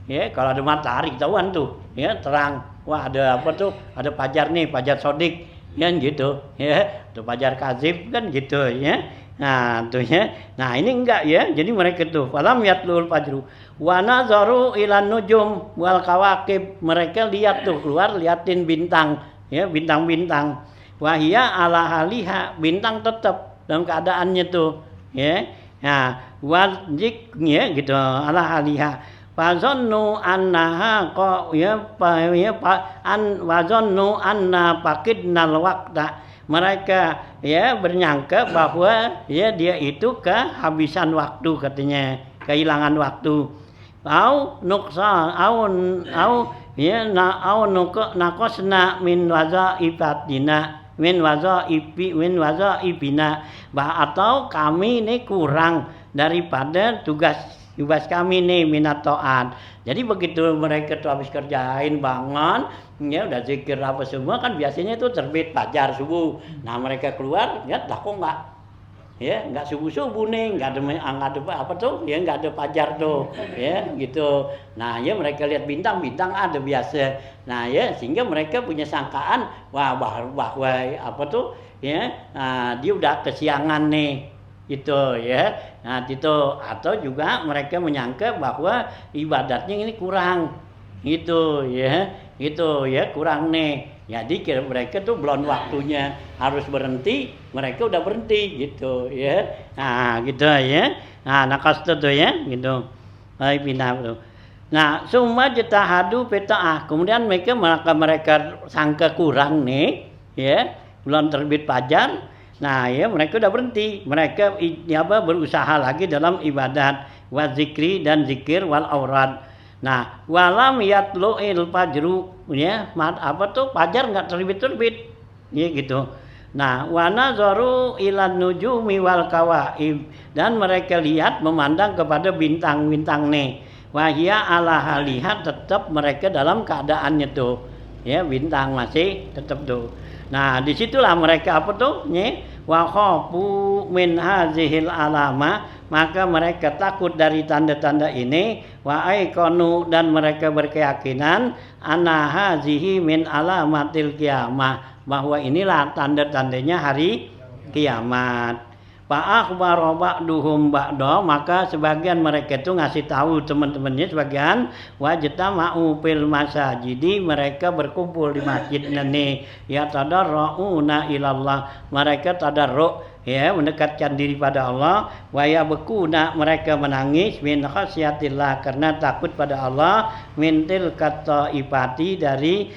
A: ya kalau ada matahari ketahuan tuh, ya terang, wah ada apa tuh, ada fajar nih, fajar sodik kan gitu, ya tuh fajar kazib kan gitu ya. Nah tuh ya, nah ini enggak ya, jadi mereka tuh falam yatlul fajru wa nazaru ilan nujum wal kawakib, mereka lihat tuh keluar, liatin bintang, ya bintang-bintang, wahia ala haliha, bintang tetap dalam keadaannya tuh, ya. Nah wajib ya gitu ala haliha, fazannu annaha wazannu anna faqidnal waqta, mereka ya bernyangka bahwa ya dia itu kehabisan waktu katanya, kehilangan waktu. Au nuqsa au ya naqasna min wazaifatina min wazaibina, atau kami ini kurang daripada tugas kami nih, minat taat. Jadi begitu mereka tuh habis kerjain bangun, ya udah zikir apa semua kan biasanya tuh terbit fajar subuh. Nah mereka keluar, ya lah kok nggak subuh nih, nggak ada apa tuh, ya nggak ada fajar tuh, ya gitu. Nah ya mereka lihat bintang ada biasa. Nah ya sehingga mereka punya sangkaan, wah bahwa apa tuh, ya dia udah kesiangan nih. Gitu ya. Nah itu, atau juga mereka menyangka bahwa ibadatnya ini kurang gitu ya, kurang nih, jadi mereka tuh belum waktunya harus berhenti, mereka udah berhenti gitu ya. Nah gitu ya, nah nakas tuh ya gitu, baik pindah tuh. Nah semua jetahadu peta'ah, kemudian mereka sangka kurang nih ya, belum terbit fajar. Nah, ya mereka udah berhenti. Mereka berusaha lagi dalam ibadat wa zikri dan zikir wal aurad. Nah, walam yatlu'il fajru ya, fajar enggak terbit-terbit. Ya gitu. Nah, wa nazaru ilan nujumi wal kawaib dan mereka lihat memandang kepada bintang-bintang nih. Wahia ala halihat tetap mereka dalam keadaannya tuh. Ya, bintang masih tetap tuh. Nah, disitulah mereka wa khafu min hazihil alama, maka mereka takut dari tanda-tanda ini, wa aikonu dan mereka berkeyakinan anna hazihi min alamatil kiamah, bahwa inilah tanda-tandanya hari kiamat. Fa akhbara ba'duhum ba'da, maka sebagian mereka itu ngasih tahu teman-temannya sebagian, wajtama'u fil masajidi, mereka berkumpul di masjid ini, ya tadarrauna ilallah, mereka tadarru ya mendekatkan diri pada Allah, wa yabkuna mereka menangis min khasyatillah karena takut pada Allah, min tilka ifati dari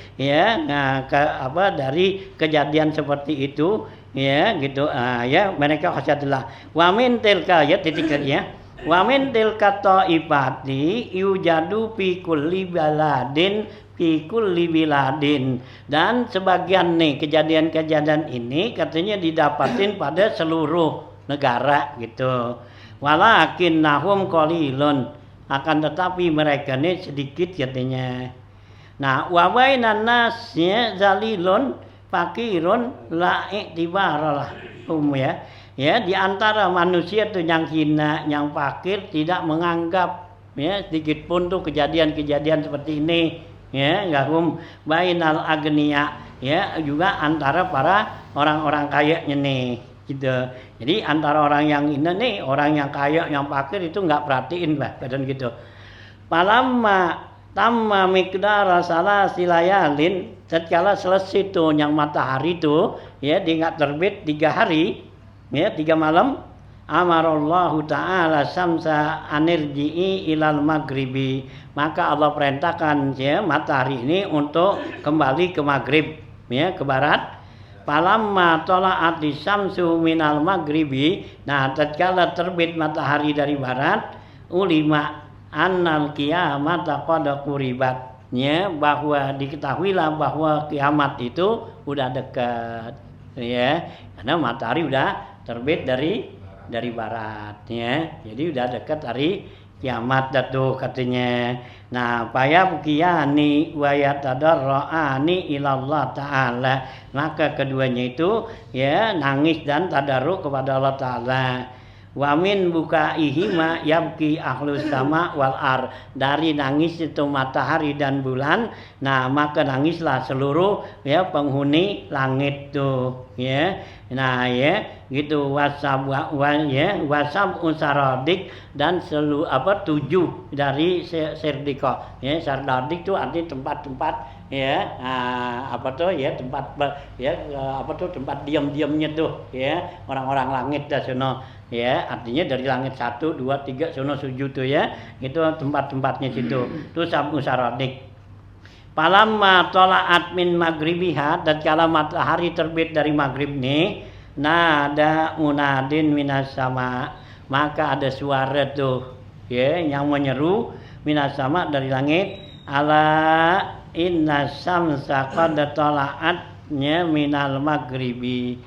A: dari kejadian seperti itu. Ya gitu ya mereka khasyatullah wa min tilka ya titiknya wa min tilka taifati yujadu fi kulli baladin fi kulli biladin, dan sebagian nih kejadian-kejadian ini katanya didapatin pada seluruh negara gitu, walakin nahum qalilun, akan tetapi mereka nih sedikit katanya. Nah, wa bainan nas ya zalilun fakirun la i'tibaralah ya di antara manusia tuh yang hina, yang fakir tidak menganggap ya sedikit pun tuh kejadian-kejadian seperti ini ya, gahum bainal agniya ya, juga antara para orang-orang kayanya nih gitu. Jadi antara orang yang hina nih, orang yang kaya, yang fakir itu enggak perhatiin Pak, kadang gitu. Palamma tamma miqdara salasilayalin, tatkala selesai tuh yang matahari tuh ya dia enggak terbit 3 hari ya 3 malam, amarallahu ta'ala samsa anirji'i ilal maghribi, maka Allah perintahkan ya matahari ini untuk kembali ke maghrib ya, ke barat. Falamma tala'ati syamsu minal maghribi, nah tatkala terbit matahari dari barat, ulima annal qiyamata qad quribat ya, bahwa diketahuilah bahwa kiamat itu udah dekat ya, karena matahari udah terbit dari barat ya, jadi udah dekat hari kiamat tuh katanya. Nah, paya bukiyani wa yatadarraani ilallah ta'ala, maka keduanya itu ya nangis dan tadarruk kepada Allah Ta'ala. Wa min bukaihima yabki ahlus sama wal ar, dari nangis itu matahari dan bulan, nah maka nangislah seluruh ya penghuni langit tuh ya. Nah ya gitu, wasab usaradik, dan 7 dari serdika ya. Sardadik itu artinya tempat-tempat ya tempat ya tempat diam-diamnya tuh ya orang-orang langit dah sono ya, artinya dari langit 1 2 3 sono sujud tuh ya, itu tempat-tempatnya situ tuh sabu saradik. Palamma tola'at min maghribiha, tatkala matahari terbit dari maghrib nih, nada munadin minas sama, maka ada suara tuh ya yang menyeru minas sama dari langit, ala inna samsa qad tala'atnya minal maghribi,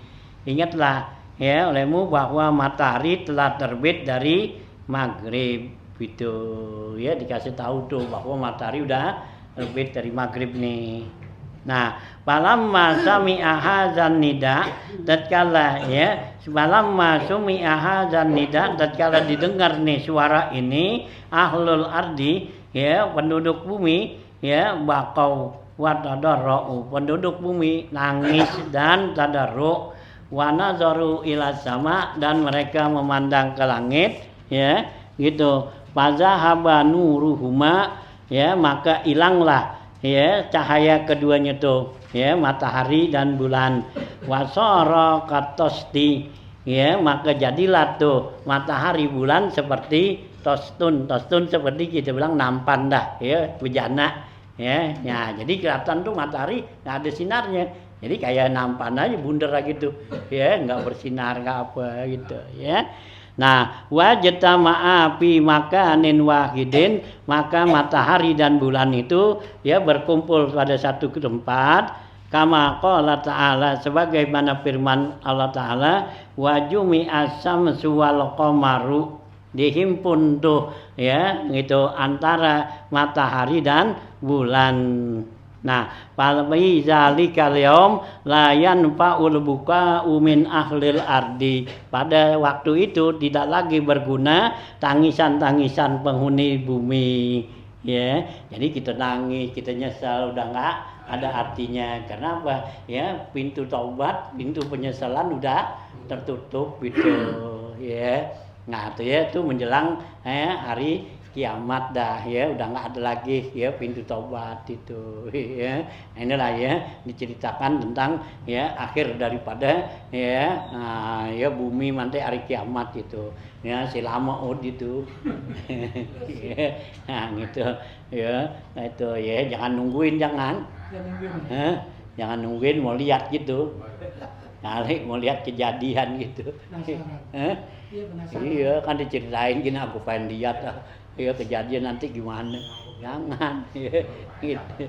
A: ingatlah ya olehmu bahwa matahari telah terbit dari maghrib gitu ya, dikasih tahu tuh bahwa matahari udah terbit dari maghrib nih. Nah, falamma sami'a hadzan nida, tatkala ya falamma sumi'a hadzan nida, tatkala didengar nih suara ini, ahlul ardi ya penduduk bumi ya, baqau wa tadarru, penduduk bumi nangis dan tadarru, wa nazaru ila sama, dan mereka memandang ke langit ya gitu. Fazahaba nuruhuma ya, maka hilanglah ya cahaya keduanya tuh ya, matahari dan bulan. Wasara katosti ya, maka jadilah tuh matahari bulan seperti tostun seperti kita bilang nampan dah ya, bejana ya. Nah, jadi kelihatan tuh matahari nggak ada sinarnya Jadi kayak nampan aja bundar gitu, ya nggak bersinar nggak apa gitu, ya. Nah, wajtama'a fi makanin wahidin, maka matahari dan bulan itu ya berkumpul pada satu tempat. Kama qala ta'ala, sebagaimana firman Allah Ta'ala, wa jumi'as syamsu wal qamaru, dihimpun tuh ya gitu antara matahari dan bulan. Nah, falbi zalikal yaum la yanfa'ul buka'u min ahlil ardi. Pada waktu itu tidak lagi berguna tangisan-tangisan penghuni bumi. Ya, jadi kita nangis, kita nyesal udah enggak ada artinya. Karena apa? Ya, pintu taubat, pintu penyesalan udah tertutup gitu. Ya. Nah, itu menjelang hari kiamat dah ya, udah nggak ada lagi ya pintu taubat itu ya. Nah, inilah ya diceritakan tentang ya akhir daripada ya ya bumi nanti hari kiamat itu ya selama itu ya, nah gitu ya. Nah, itu ya jangan nungguin jangan nungguin mau lihat gitu. Nalik mau lihat kejadian gitu. Iya kan diceritain gini aku pengen lihat ya kejadian nanti gimana. Jangan ya, gitu.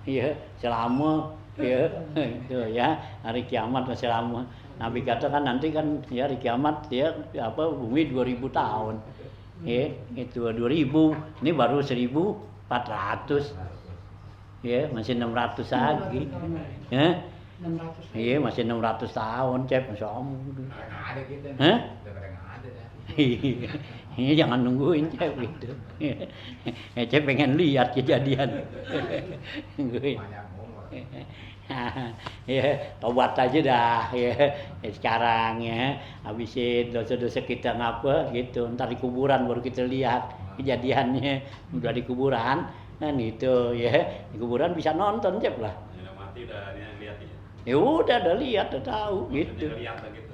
A: Iya selama ya itu ya hari kiamat masih lama. Nabi kata kan nanti kan ya hari kiamat ya apa bumi 2000 tahun. Ya itu 2000 ini baru 1400. Ya masih 600 lagi. Ya. 600. Iya masih 600 tahun cep masya Allah. Ada gitu. Hah? Iya jangan nungguin cep gitu. Cep pengen lihat kejadian. Ya tobat aja dah ya sekarang ya habisin dosa-dosa kita ngapa gitu ntar di kuburan baru kita lihat kejadiannya udah di kuburan kan itu ya di kuburan bisa nonton cep lah. Mati udah lihat ya udah lihat udah tahu gitu.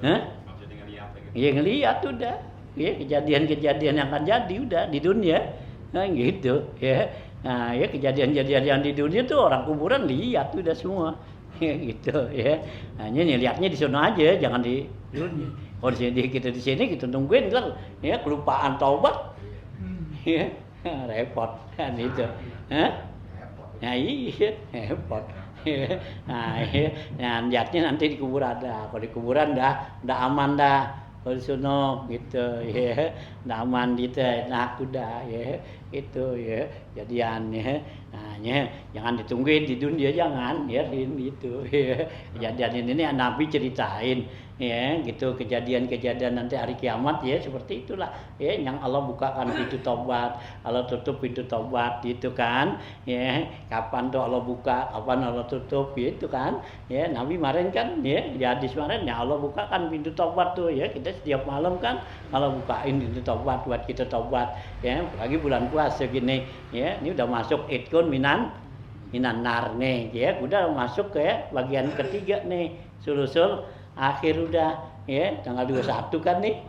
A: Hah? Maksudnya ngelihat gitu. Iya ngelihat udah. Ya kejadian-kejadian yang akan jadi udah di dunia. Nah gitu ya. Nah ya kejadian-kejadian yang di dunia tuh orang kuburan lihat udah semua. Ya gitu ya. Hanya lihatnya di sana aja jangan di dunia. Kalau di sini kita tungguin kan ya kelupaan taubat. Ya repot kan itu. Hah? Nah iya repot. Nah, lihatnya nanti di kuburan dah. Kalau di kuburan udah aman dah. Kalau di sono gitu ya. Udah aman gitu. Nah, udah ya. Itu ya. Jadian ya. Nah, jangan ditungguin di dunia jangan ya itu ya. Kejadian ini Nabi ceritain ya gitu kejadian-kejadian nanti hari kiamat ya seperti itulah ya yang Allah bukakan pintu tobat Allah tutup pintu tobat gitu kan ya kapan tuh Allah buka kapan Allah tutup gitu kan ya Nabi kemarin kan ya di hadis kemarin ya Allah bukakan pintu tobat tuh ya kita setiap malam kan Allah bukain pintu tobat buat kita tobat ya apalagi bulan puasa gini ya ini udah masuk itkun minan nar nih ya udah masuk ke bagian ketiga nih sulusul akhir udah ya tanggal 21 kan nih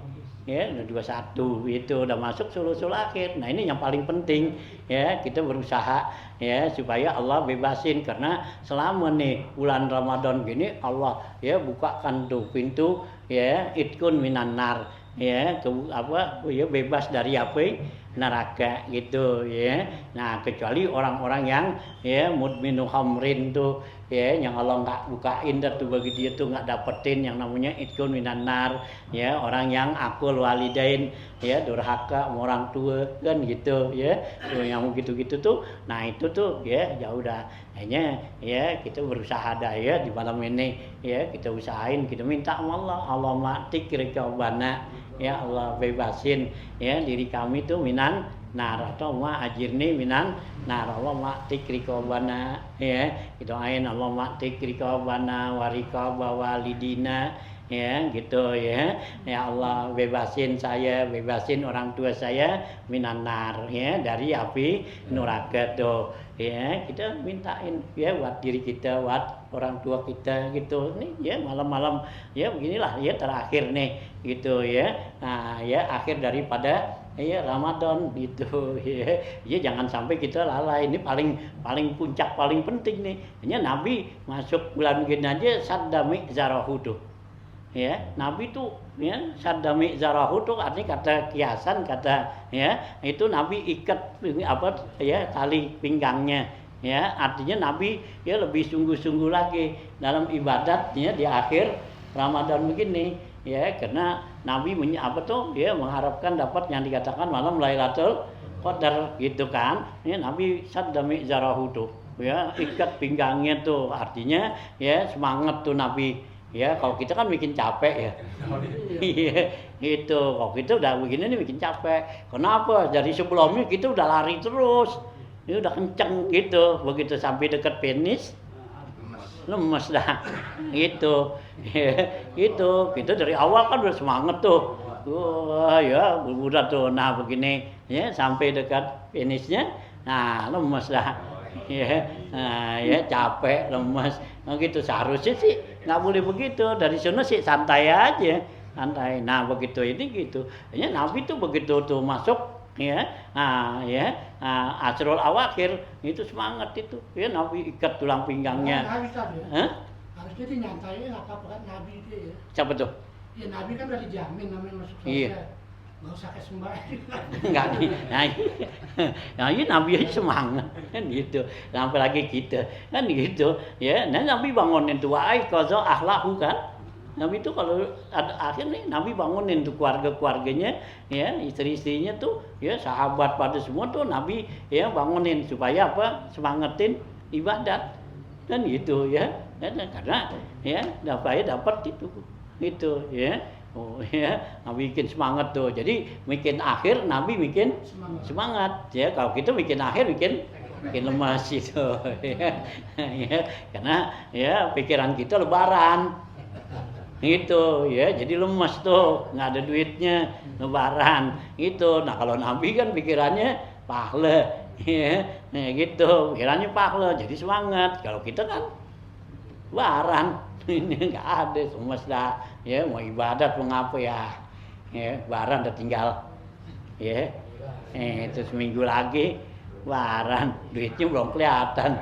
A: ya udah 21 itu udah masuk sulusul akhir. Nah ini yang paling penting ya kita berusaha ya supaya Allah bebasin karena selama nih bulan Ramadan gini Allah ya bukakan tuh pintu ya itkun minan nar ya ya bebas dari apa neraka gitu ya. Nah kecuali orang-orang yang ya mudminu khamrin tuh ya yang Allah nggak bukain dah tuh bagi dia tuh nggak dapetin yang namanya itkun minan nar ya orang yang akul walidain ya durhaka sama orang tua kan gitu ya tuh, yang gitu-gitu tuh nah itu tuh ya udah hanya ya kita berusaha dah ya di malam ini ya kita usahain kita minta sama Allah mati kira-kira ya Allah bebasin ya diri kami tuh minan nar atau ajirni minan nar Allah mati rikobana ya gitu ain Allah mati rikobana warikaba walidina ya gitu ya Allah bebasin saya bebasin orang tua saya minan nar ya dari api neraka tuh ya kita mintain ya buat diri kita buat orang tua kita gitu nih ya malam-malam ya beginilah ya terakhir nih gitu ya nah ya akhir daripada ya Ramadan gitu ya. Ya jangan sampai kita lalai. Ini paling puncak paling penting nih. Hanya Nabi masuk bulan begini aja sadami zarahu tuh. Ya, Nabi itu ya sadami zarahu tuh artinya kata kiasan kata ya itu Nabi ikat apa ya tali pinggangnya ya artinya Nabi ya lebih sungguh-sungguh lagi dalam ibadatnya di akhir Ramadan begini ya karena Nabi apa tuh dia mengharapkan dapat yang dikatakan malam Lailatul Qadar gitu kan ya Nabi sadami zarahu tuh ya ikat pinggangnya tuh artinya ya semangat tuh Nabi. Ya, kalau kita kan bikin capek ya. Iya, gitu. Kalau kita udah begini nih bikin capek. Kenapa? Dari sebelumnya kita udah lari terus. Ini udah kenceng gitu. Begitu sampai dekat finish, lemes dah. Gitu. Ya, gitu. Kita dari awal kan udah semangat tuh. Wah, ya, udah tuh. Nah, begini ya sampai dekat finishnya. Nah, lemes dah. Ya, nah, ya capek, lemes. Nah, gitu seharusnya sih nggak boleh begitu dari sana sih santai aja santai nah begitu ini gitu ya Nabi tuh begitu tuh masuk ya ya Asrul Awakhir itu semangat itu ya Nabi ikat tulang pinggangnya
B: harusnya dia nyantai nggak apa-apa kan Nabi itu ya
A: siapa tuh
B: ya Nabi kan udah dijamin namanya masuk surga
A: iya.
B: Nggak usah kayak sembahyang
A: enggak nah ini Nabi aja semangat kan gitu sampai lagi kita kan gitu ya nah Nabi bangunin tuh wa'ai qaza ahlahu kan Nabi itu kalau ada akhir nih Nabi bangunin tuh keluarga-keluarganya ya istri-istrinya tuh ya sahabat pada semua tuh Nabi ya bangunin supaya apa semangatin ibadat kan gitu ya karena ya dapat itu gitu ya. Oh ya, Nabi bikin semangat tuh. Jadi bikin akhir Nabi bikin semangat. Ya, kalau kita bikin akhir bikin lemas itu. Ya, karena ya pikiran kita lebaran. Gitu ya, jadi lemas tuh, nggak ada duitnya lebaran. Gitu. Nah, kalau Nabi kan pikirannya pahala. Ya, gitu. Pikirannya pahala, jadi semangat. Kalau kita kan lebaran. Ini nggak ada semua dah ya mau ibadat mau ngapa ya lebaran udah tinggal ya itu seminggu lagi lebaran duitnya belum kelihatan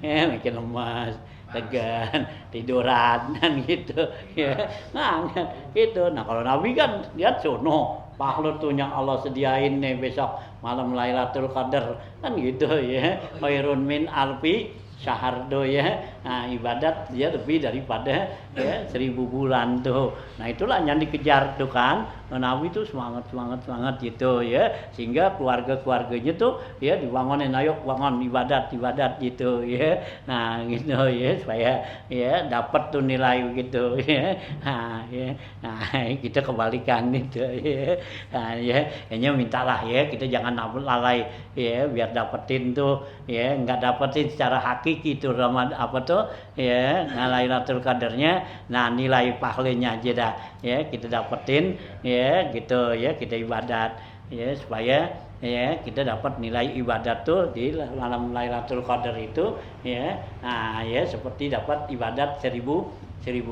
A: makin lemas tegan tiduran dan gitu ya nah gitu nah kalau Nabi kan lihat sono pahala tuh yang Allah sediain nih besok malam Lailatul Qadar kan gitu ya khairun min alfi syahardo ya, nah ibadat dia lebih daripada ya 1000 bulan tuh. Nah itulah yang dikejar tuh kan. Nabi tuh semangat gitu ya, sehingga keluarga-keluarganya tuh ya dibangunin ayo bangun ibadat gitu ya. Nah gitu ya supaya ya dapat tuh nilai gitu ya. Nah kita kebalikan itu ya. Nah ya kayaknya mintalah ya kita jangan lalai ya biar dapetin tuh ya nggak dapetin secara hakiki itu Ramadan apa tuh ya Lailatul Qadarnya nah nilai pahalanya aja dah ya kita dapetin ya gitu ya kita ibadat ya supaya ya kita dapat nilai ibadat tuh di malam Lailatul Qadar itu ya nah ya seperti dapat ibadat 1000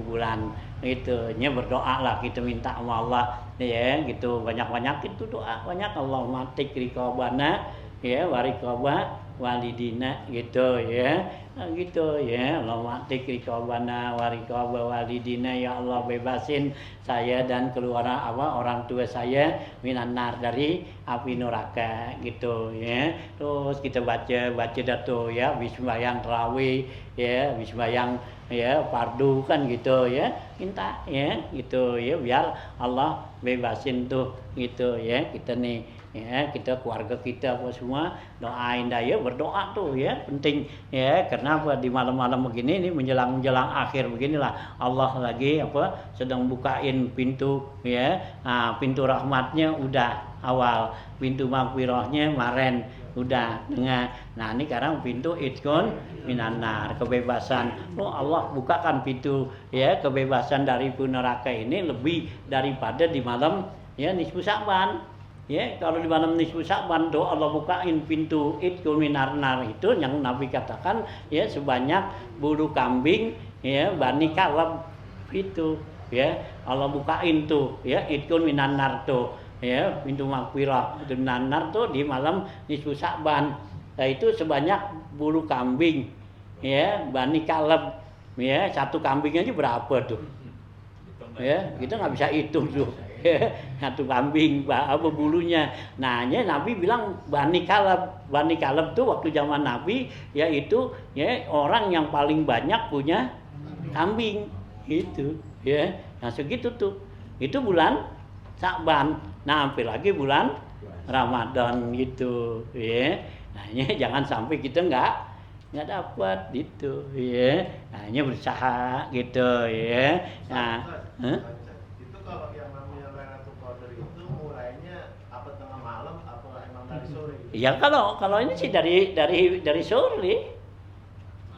A: bulan itu nya berdoa lah kita minta sama Allah ya gitu banyak-banyak itu doa banyak Allahumma tikrikobana ya warikoba walidina gitu ya nah, gitu ya Allahumma tikrikobana warikoba walidina ya Allah bebasin saya dan keluarga orang tua saya minanar dari api neraka gitu ya terus kita baca datu ya bismillah tarawih ya bismillah ya fardu kan gitu ya minta ya gitu ya biar Allah bebasin tuh gitu ya kita nih ya kita keluarga kita apa semua doain dah ya berdoa tuh ya penting ya karena apa di malam-malam begini ini menjelang akhir beginilah Allah lagi apa sedang bukain pintu ya nah, pintu rahmatnya udah awal pintu maghfirahnya kemarin udah tengah nah ini sekarang pintu itkun minanar kebebasan Allah bukakan pintu ya kebebasan dari neraka ini lebih daripada di malam ya nisfu Sya'ban. Ya, kalau di malam nisfu Sya'ban tuh Allah bukain pintu itkun minanar itu yang Nabi katakan ya sebanyak bulu kambing ya Bani Kalab itu ya Allah bukain tuh ya itkun minanar tuh ya pintu maghfirah. Dan nar tuh di malam nisfu Sa'ban. Nah, itu sebanyak bulu kambing ya Bani Kaleb ya, satu kambing aja berapa tuh ya, kita nggak bisa hitung tuh satu kambing apa bulunya. Nah, Nabi bilang Bani Kaleb tuh waktu zaman Nabi yaitu ya orang yang paling banyak punya kambing gitu ya. Nah, segitu tuh. Itu bulan Sa'ban. Nah, hampir lagi bulan Ramadan gitu ya. Nah, jangan sampai kita nggak dapat gitu ya. Nah, berusaha gitu ya. Nah,
C: itu kalau yang namanya Lailatul Qadar itu mulainya apa tengah malam apa emang dari sore?
A: Ya kalau ini sih dari sore.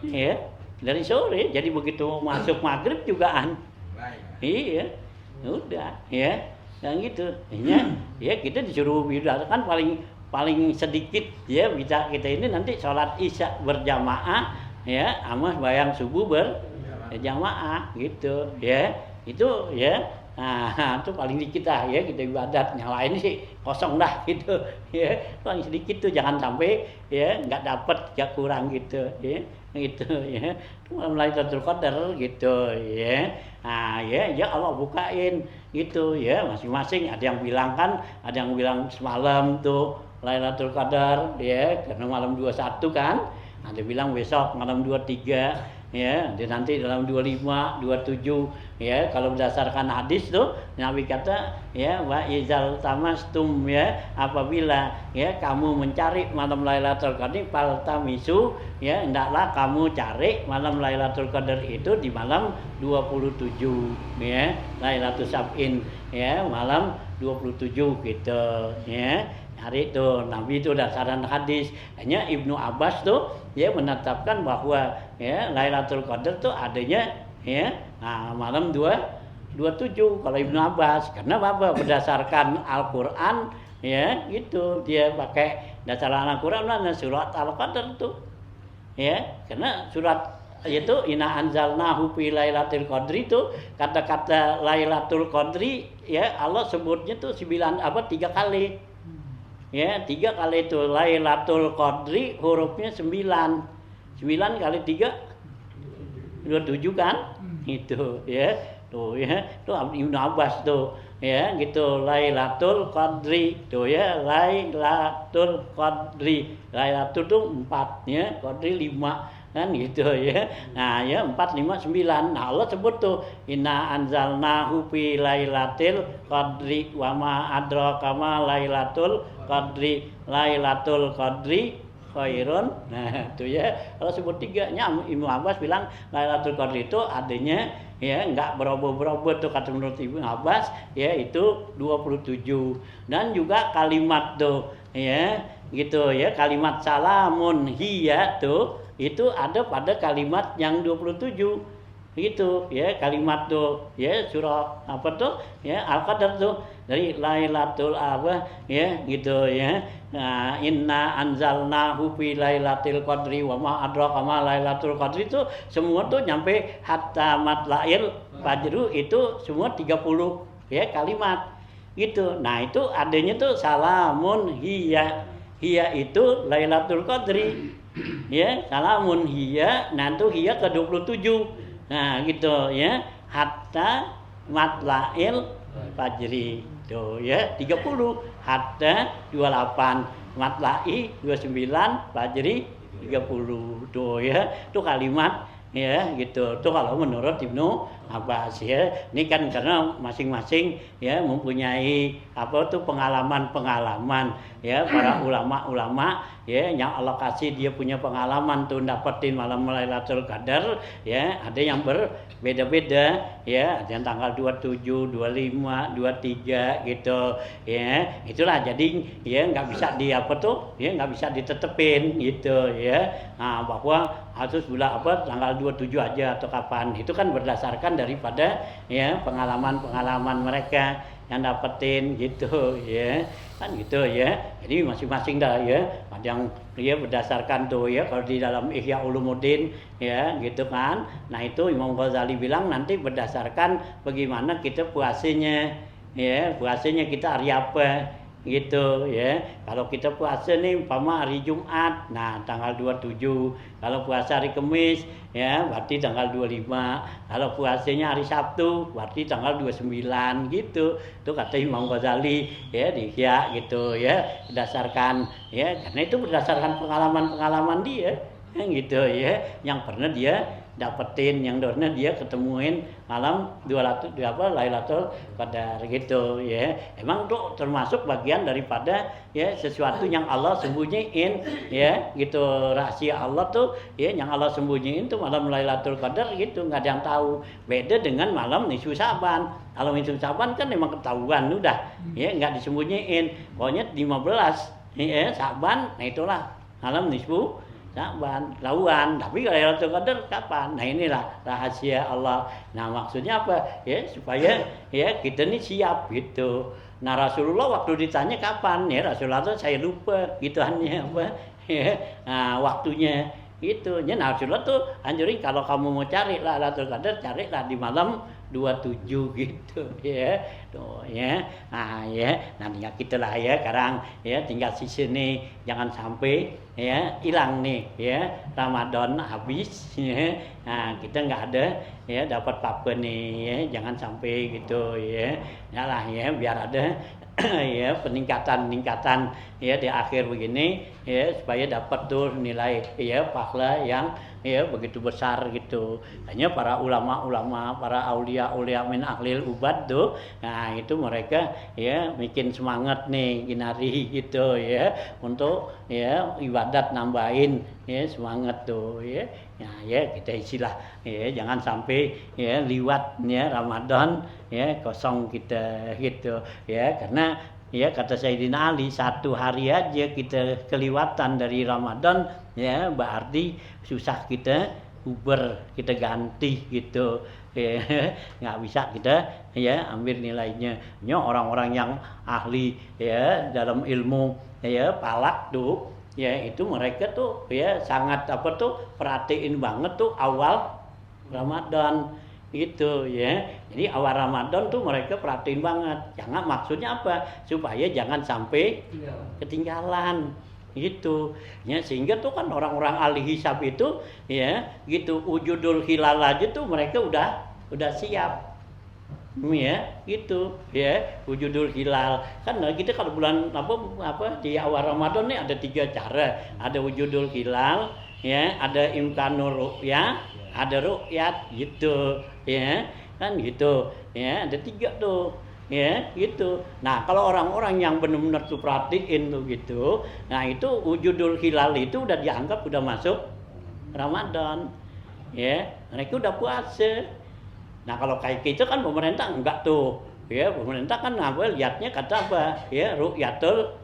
A: Ya, dari sore. Jadi begitu masuk maghrib jugaan. Iya. Udah ya. Yang gitu. Ya kita disuruh kan paling sedikit ya bisa kita ini nanti sholat isya berjamaah ya sama bayang subuh berjamaah gitu ya. Itu ya. Nah, itu paling dikit lah ya kita ibadat. Yang lain sih kosong dah gitu ya. Paling sedikit tuh jangan sampai ya nggak dapat ya kurang gitu ya. Gitu ya. Malam Lailatul Qadar gitu ya. Nah, ya Allah bukain gitu ya. Masing-masing ada yang bilang semalam tuh Lailatul Qadar ya karena malam 21 kan. Ada bilang besok malam 23 ya, nanti dalam 25, 27 ya. Kalau berdasarkan hadis tuh Nabi kata ya wa izal tamastum ya, apabila ya kamu mencari malam Lailatul Qadar faltamisu ya, hendaklah kamu cari malam Lailatul Qadar itu di malam 27 ya, Lailatul Sab'in ya, malam 27 gitu ya. Hari itu Nabi itu dasarkan hadis. Hanya Ibnu Abbas tuh ya menetapkan bahwa ya Lailatul Qadar tuh adanya ya malam 27 kalau Ibnu Abbas. Karena apa? Berdasarkan Al-Qur'an ya gitu. Dia pakai dasar Al-Qur'an mana surat Al-Qadar tuh. Ya, karena surat itu Inna anzalnahu fi Lailatul Qadri itu kata-kata Lailatul Qadri ya Allah sebutnya tuh 3 kali. Ya, 3 kali itu Lailatul Qadri hurufnya 9. 9 kali 3 27 kan? Itu ya. Tuh ya. Tuh Ibnu Abbas tuh ya gitu Lailatul Qadri tuh ya Lailatul Qadri. Lailatul tuh 4 ya, Qadri 5 kan gitu ya. Nah ya 4, 5, 9. Nah Allah sebut tuh Inna anzalnahu fi Lailatul Qadri wa ma adraka ma Lailatul Qadri. Lailatul Qadri khairun. Nah itu ya Allah sebut 3-nya. Ibnu Abbas bilang Lailatul Qadri itu adanya ya enggak beroboh-beroboh tuh kata menurut Ibnu Abbas ya itu 27. Dan juga kalimat tuh ya gitu ya kalimat salamun hiya tuh itu ada pada kalimat yang 27 gitu ya kalimat tuh ya surah apa tuh ya Al-Qadar tuh dari Lailatul apa ya gitu ya. Nah, inna anzalnahu fi Lailatul Qadri wa ma adraka ma Lailatul Qadri itu semua tuh nyampe hatta matla'il fajru itu semua 30 ya kalimat gitu. Nah, itu adanya tuh salamun hiya. Hiya itu Lailatul Qadri. Ya, salamun hiya, nanti hiya ke 27. Nah, gitu ya. Hatta matla'il fajri. Tuh ya, 30. Hatta 28. Matla'i 29, fajri 30. Tuh ya. Itu kalimat ya gitu. Tuh kalau menurut Ibnu Abbas ya. Ini kan karena masing-masing ya mempunyai apa tuh pengalaman-pengalaman ya para ulama-ulama ya yang Allah kasih dia punya pengalaman tuh dapetin malam Lailatul Qadar ya. Ada yang berbeda-beda ya, ada yang tanggal 27, 25, 23 gitu ya. Itulah jadi ya nggak bisa di apa tuh ya nggak bisa ditetepin gitu ya. Nah, bahwa harus bulan apa tanggal 27 aja atau kapan. Itu kan berdasarkan daripada ya pengalaman-pengalaman mereka yang dapetin gitu ya. Kan gitu ya. Jadi masing-masing dah ya. Ada yang dia berdasarkan tuh ya kalau di dalam Ihya Ulumuddin ya gitu kan. Nah, itu Imam Ghazali bilang nanti berdasarkan bagaimana kita puasanya ya puasanya kita hari apa gitu ya. Kalau kita puasa nih umpama hari Jumat, nah tanggal 27. Kalau puasa hari Kamis ya berarti tanggal 25. Kalau puasanya hari Sabtu berarti tanggal 29 gitu. Itu kata Imam Ghazali ya di Ihya gitu ya. Berdasarkan ya karena itu berdasarkan pengalaman-pengalaman dia gitu ya yang pernah dia dapetin, yang pernah dia ketemuin malam 200 Lailatul Qadar gitu ya. Emang itu termasuk bagian daripada ya sesuatu yang Allah sembunyiin ya gitu. Rahasia Allah tuh ya yang Allah sembunyiin tuh malam Lailatul Qadar gitu, nggak ada yang tahu. Beda dengan malam nisfu Sa'ban. Kalau nisfu Sa'ban kan memang ketahuan udah ya nggak disembunyiin. Pokoknya 15 ya Sa'ban, nah itulah malam nisfu Sa'ban, lawan. Tapi kalau Lailatul Qadar kapan? Nah inilah rahasia Allah. Nah maksudnya apa? Ya supaya ya kita nih siap gitu. Nah Rasulullah waktu ditanya kapan? Ya Rasulullah tuh saya lupa gitu hanya apa? Ya, nah, waktunya gitu. Ya nah, Rasulullah tuh anjurin kalau kamu mau cari Lailatul Qadar carilah di malam 27 gitu ya. Tuh ya. Nah ya, nah tinggal kita lah ya sekarang ya tinggal sisi nih jangan sampai ya hilang nih ya Ramadan habis ya. Nah kita nggak ada ya dapat apa nih ya jangan sampai gitu ya. Yalah ya biar ada ya peningkatan ya di akhir begini ya supaya dapat tuh nilai ya pahala yang ya begitu besar gitu. Hanya para ulama-ulama, para aulia min ahlil ubad tuh, nah itu mereka ya bikin semangat nih ginari gitu ya untuk ya ibadat nambahin ya semangat tuh ya. Nah ya kita isilah ya jangan sampai ya liwat ya Ramadan ya kosong kita gitu ya karena ya kata Sayyidina Ali satu hari aja kita keliwatan dari Ramadan ya berarti susah kita uber kita ganti gitu ya nggak bisa kita ya ambil nilainya. Ya orang-orang yang ahli ya dalam ilmu ya palak tuh ya itu mereka tuh ya sangat apa tuh perhatiin banget tuh awal Ramadan gitu ya. Jadi awal Ramadan tuh mereka perhatiin banget. Jangan maksudnya apa? Supaya jangan sampai ketinggalan gitu. Ya sehingga tuh kan orang-orang ahli hisab itu ya gitu wujudul hilal aja tuh mereka udah siap. Ya gitu ya wujudul hilal kan kita kalau bulan apa di awal Ramadan nih ada 3 cara. Ada wujudul hilal ya, ada imkanur ru'yah, ada ru'yat gitu ya kan gitu ya ada 3 tuh ya gitu. Nah kalau orang-orang yang benar-benar tuh perhatiin tuh gitu, nah itu wujudul hilal itu udah dianggap udah masuk Ramadan ya mereka udah puasa. Nah kalau kayak gitu kan pemerintah enggak tuh ya pemerintah kan apa lihatnya kata apa ya ru'yatul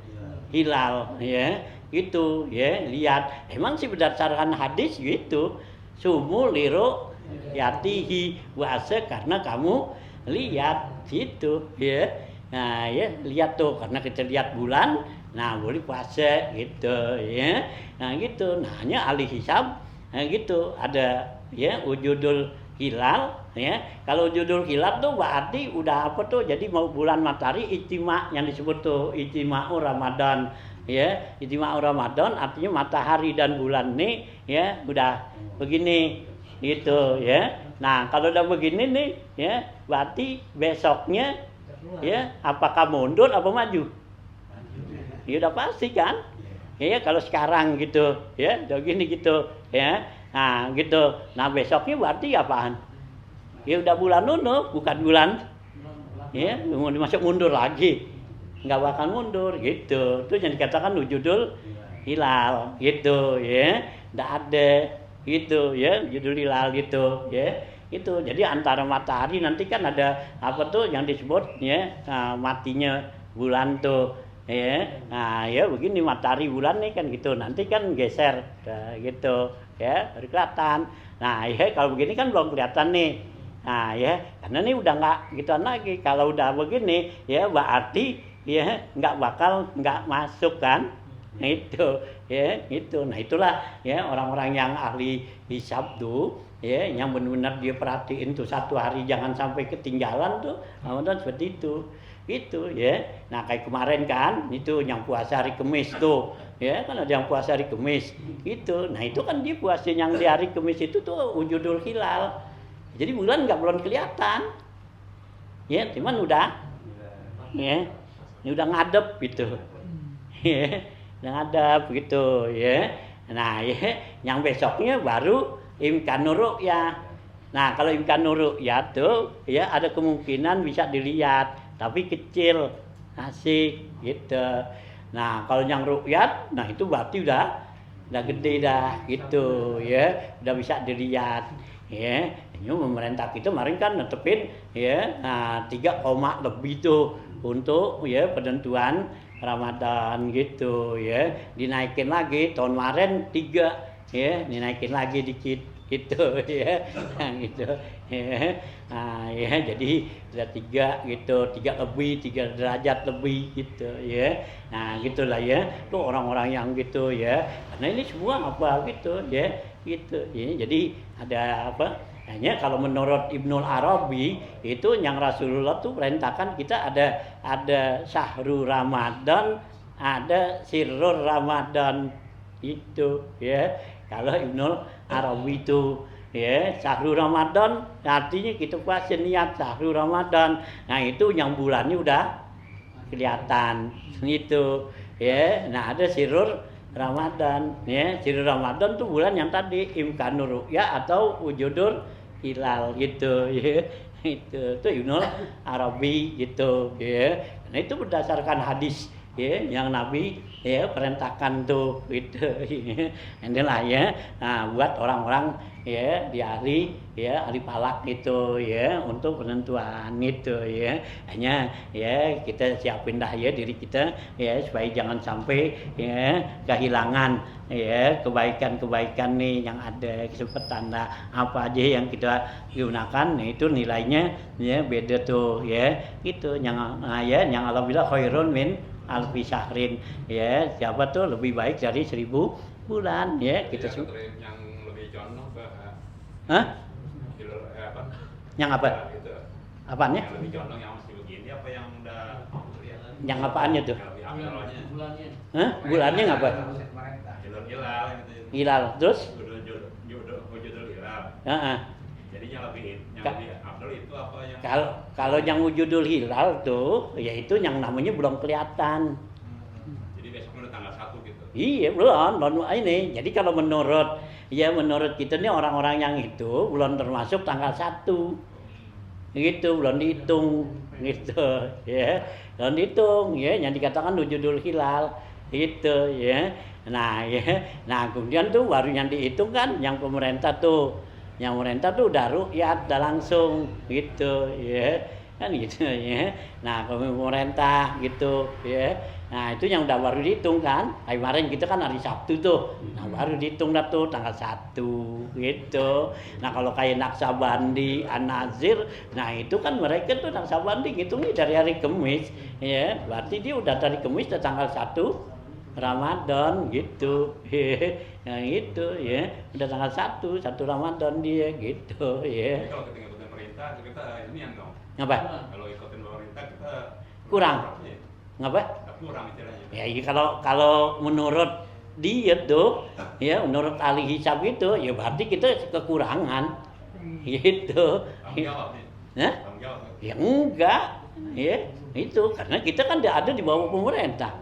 A: hilal ya gitu ya lihat emang sih berdasarkan hadis gitu sumu liru yatihi puasa karena kamu lihat gitu ya. Nah ya lihat tuh karena kita lihat bulan nah boleh puasa gitu ya. Nah gitu nah hanya ahli hisab nah gitu ada ya wujudul hilal ya. Kalau wujudul hilal tuh berarti udah apa tuh jadi mau bulan matahari ijtima yang disebut tuh ijtima'u Ramadan ya. Ijtima'u Ramadan artinya matahari dan bulan nih ya udah begini gitu ya. Nah kalau udah begini nih ya berarti besoknya ya apakah mundur apa maju? Ya udah pasti kan ya kalau sekarang gitu ya udah gini gitu ya. Nah gitu nah besoknya berarti apaan? Ya udah bulan nunuh bukan bulan ya mau dimasuk mundur lagi nggak bakal mundur gitu. Itu yang dikatakan wujudul hilal gitu ya nggak ada gitu ya wujudul hilal gitu ya itu. Jadi antara matahari nanti kan ada apa tuh yang disebut ya matinya bulan tuh ya. Nah ya begini matahari bulan nih kan gitu nanti kan geser gitu ya baru kelihatan. Nah ya kalau begini kan belum kelihatan nih. Nah ya karena ini udah nggak gituan lagi. Kalau udah begini ya berarti ya nggak masuk kan itu ya itu. Nah itulah ya orang-orang yang ahli hisab tuh ya yang benar-benar dia perhatiin tuh satu hari jangan sampai ketinggalan tuh Ramadan seperti itu gitu ya. Nah kayak kemarin kan itu yang puasa hari Kamis tuh ya, kan ada yang puasa hari Kamis itu. Nah itu kan dia puasa yang di hari Kamis itu tuh wujudul hilal, jadi bulan belum kelihatan ya, cuman udah ya, ini udah ngadep gitu ya, udah ngadep gitu ya. Nah ya, yang besoknya baru imkanur ya. Nah kalau imkanur ya tuh ya ada kemungkinan bisa dilihat tapi kecil, asik gitu. Nah kalau yang ru'yat, nah itu berarti udah gede dah gitu ya, udah bisa dilihat ya. Ini pemerintah kita kemarin kan netepin ya, nah 3, lebih tuh untuk ya penentuan Ramadan gitu ya, dinaikin lagi tahun kemarin 3 ya, dinaikin lagi dikit gitu ya, gitu ya. Nah ya jadi udah 3 gitu, 3 lebih, 3 derajat lebih gitu ya. Nah gitulah ya, tuh orang-orang yang gitu ya, karena ini semua apa gitu ya, gitu ya. Jadi ada apa, hanya kalau menurut Ibnul Arabi itu yang Rasulullah tuh perintahkan kita ada syahrul Ramadan, ada sirrul Ramadan itu ya. Kalau Ibnul Arabi itu ya, syahrul Ramadan artinya kita puasa niat syahrul Ramadan. Nah itu yang bulannya udah kelihatan gitu ya. Nah ada sirrul Ramadan ya, sirrul Ramadan tuh bulan yang tadi imkanur ya atau wujudul hilal gitu ya. Itu Ibnul Arabi gitu ya. Nah itu berdasarkan hadis ya yang Nabi ya perintahkan tuh gitu ya. Inilah ya, nah buat orang-orang ya di hari ya hari Palak gitu ya untuk penentuan itu ya. Hanya ya kita siapin dah ya diri kita ya supaya jangan sampai ya kehilangan ya kebaikan-kebaikan nih yang ada, kesempatan apa aja yang kita gunakan. Nah itu nilainya ya beda tuh ya gitu. Yang ya yang alhamdulillah khairun min alfi syahrin ya, siapa tuh lebih baik dari 1000 bulan ya kita
D: yang lebih condong ke
A: apa? Yang apa?
D: Gitu.
A: Apanya?
D: Yang lebih condong yang masih begini apa yang udah kelihatan?
A: Yang apaannya tuh?
D: Bulannya.
A: Bulannya ngapa?
D: Hilal gitu.
A: Hilal terus?
D: Wujudul hilal. Jadinya lebih afdal itu apa yang
A: Kalau yang wujudul hilal tuh yaitu yang namanya belum kelihatan.
D: Jadi besoknya udah tanggal 1 gitu.
A: Iya belum ini. Jadi kalau menurut kita nih orang-orang yang itu belum termasuk tanggal 1 gitu, belum dihitung gitu ya, belum dihitung ya yang dikatakan wujudul hilal gitu ya. Nah kemudian tuh baru yang dihitung kan yang pemerintah tuh udah ru'yat dah langsung gitu ya kan gitu ya. Nah pemerintah gitu ya, nah itu yang udah baru dihitung kan. Kemarin kita kan hari Sabtu tuh, nah baru dihitung dah tuh tanggal 1 gitu. Nah kalau kayak Naksabandi, An-Nazir, nah itu kan mereka tuh Naksabandi ngitungnya dari hari Kamis ya, berarti dia udah dari Kamis udah tanggal 1 Ramadan gitu. Nah itu ya, udah tanggal 1 Ramadan dia gitu ya.
D: Jadi kalau kita ikutin pemerintah kita ini yang dong.
A: Ngapa?
D: Kalau ikutin pemerintah kita
A: kurang. Ngapa?
D: Kurang istilahnya.
A: Ya kalau menurut dia tuh ya menurut ahli hisab itu ya berarti kita kekurangan gitu.
D: Tanggung jawab nih.
A: Hah?
D: Tanggung jawab.
A: Ya enggak. Ya itu karena kita kan ada di bawah pemerintah.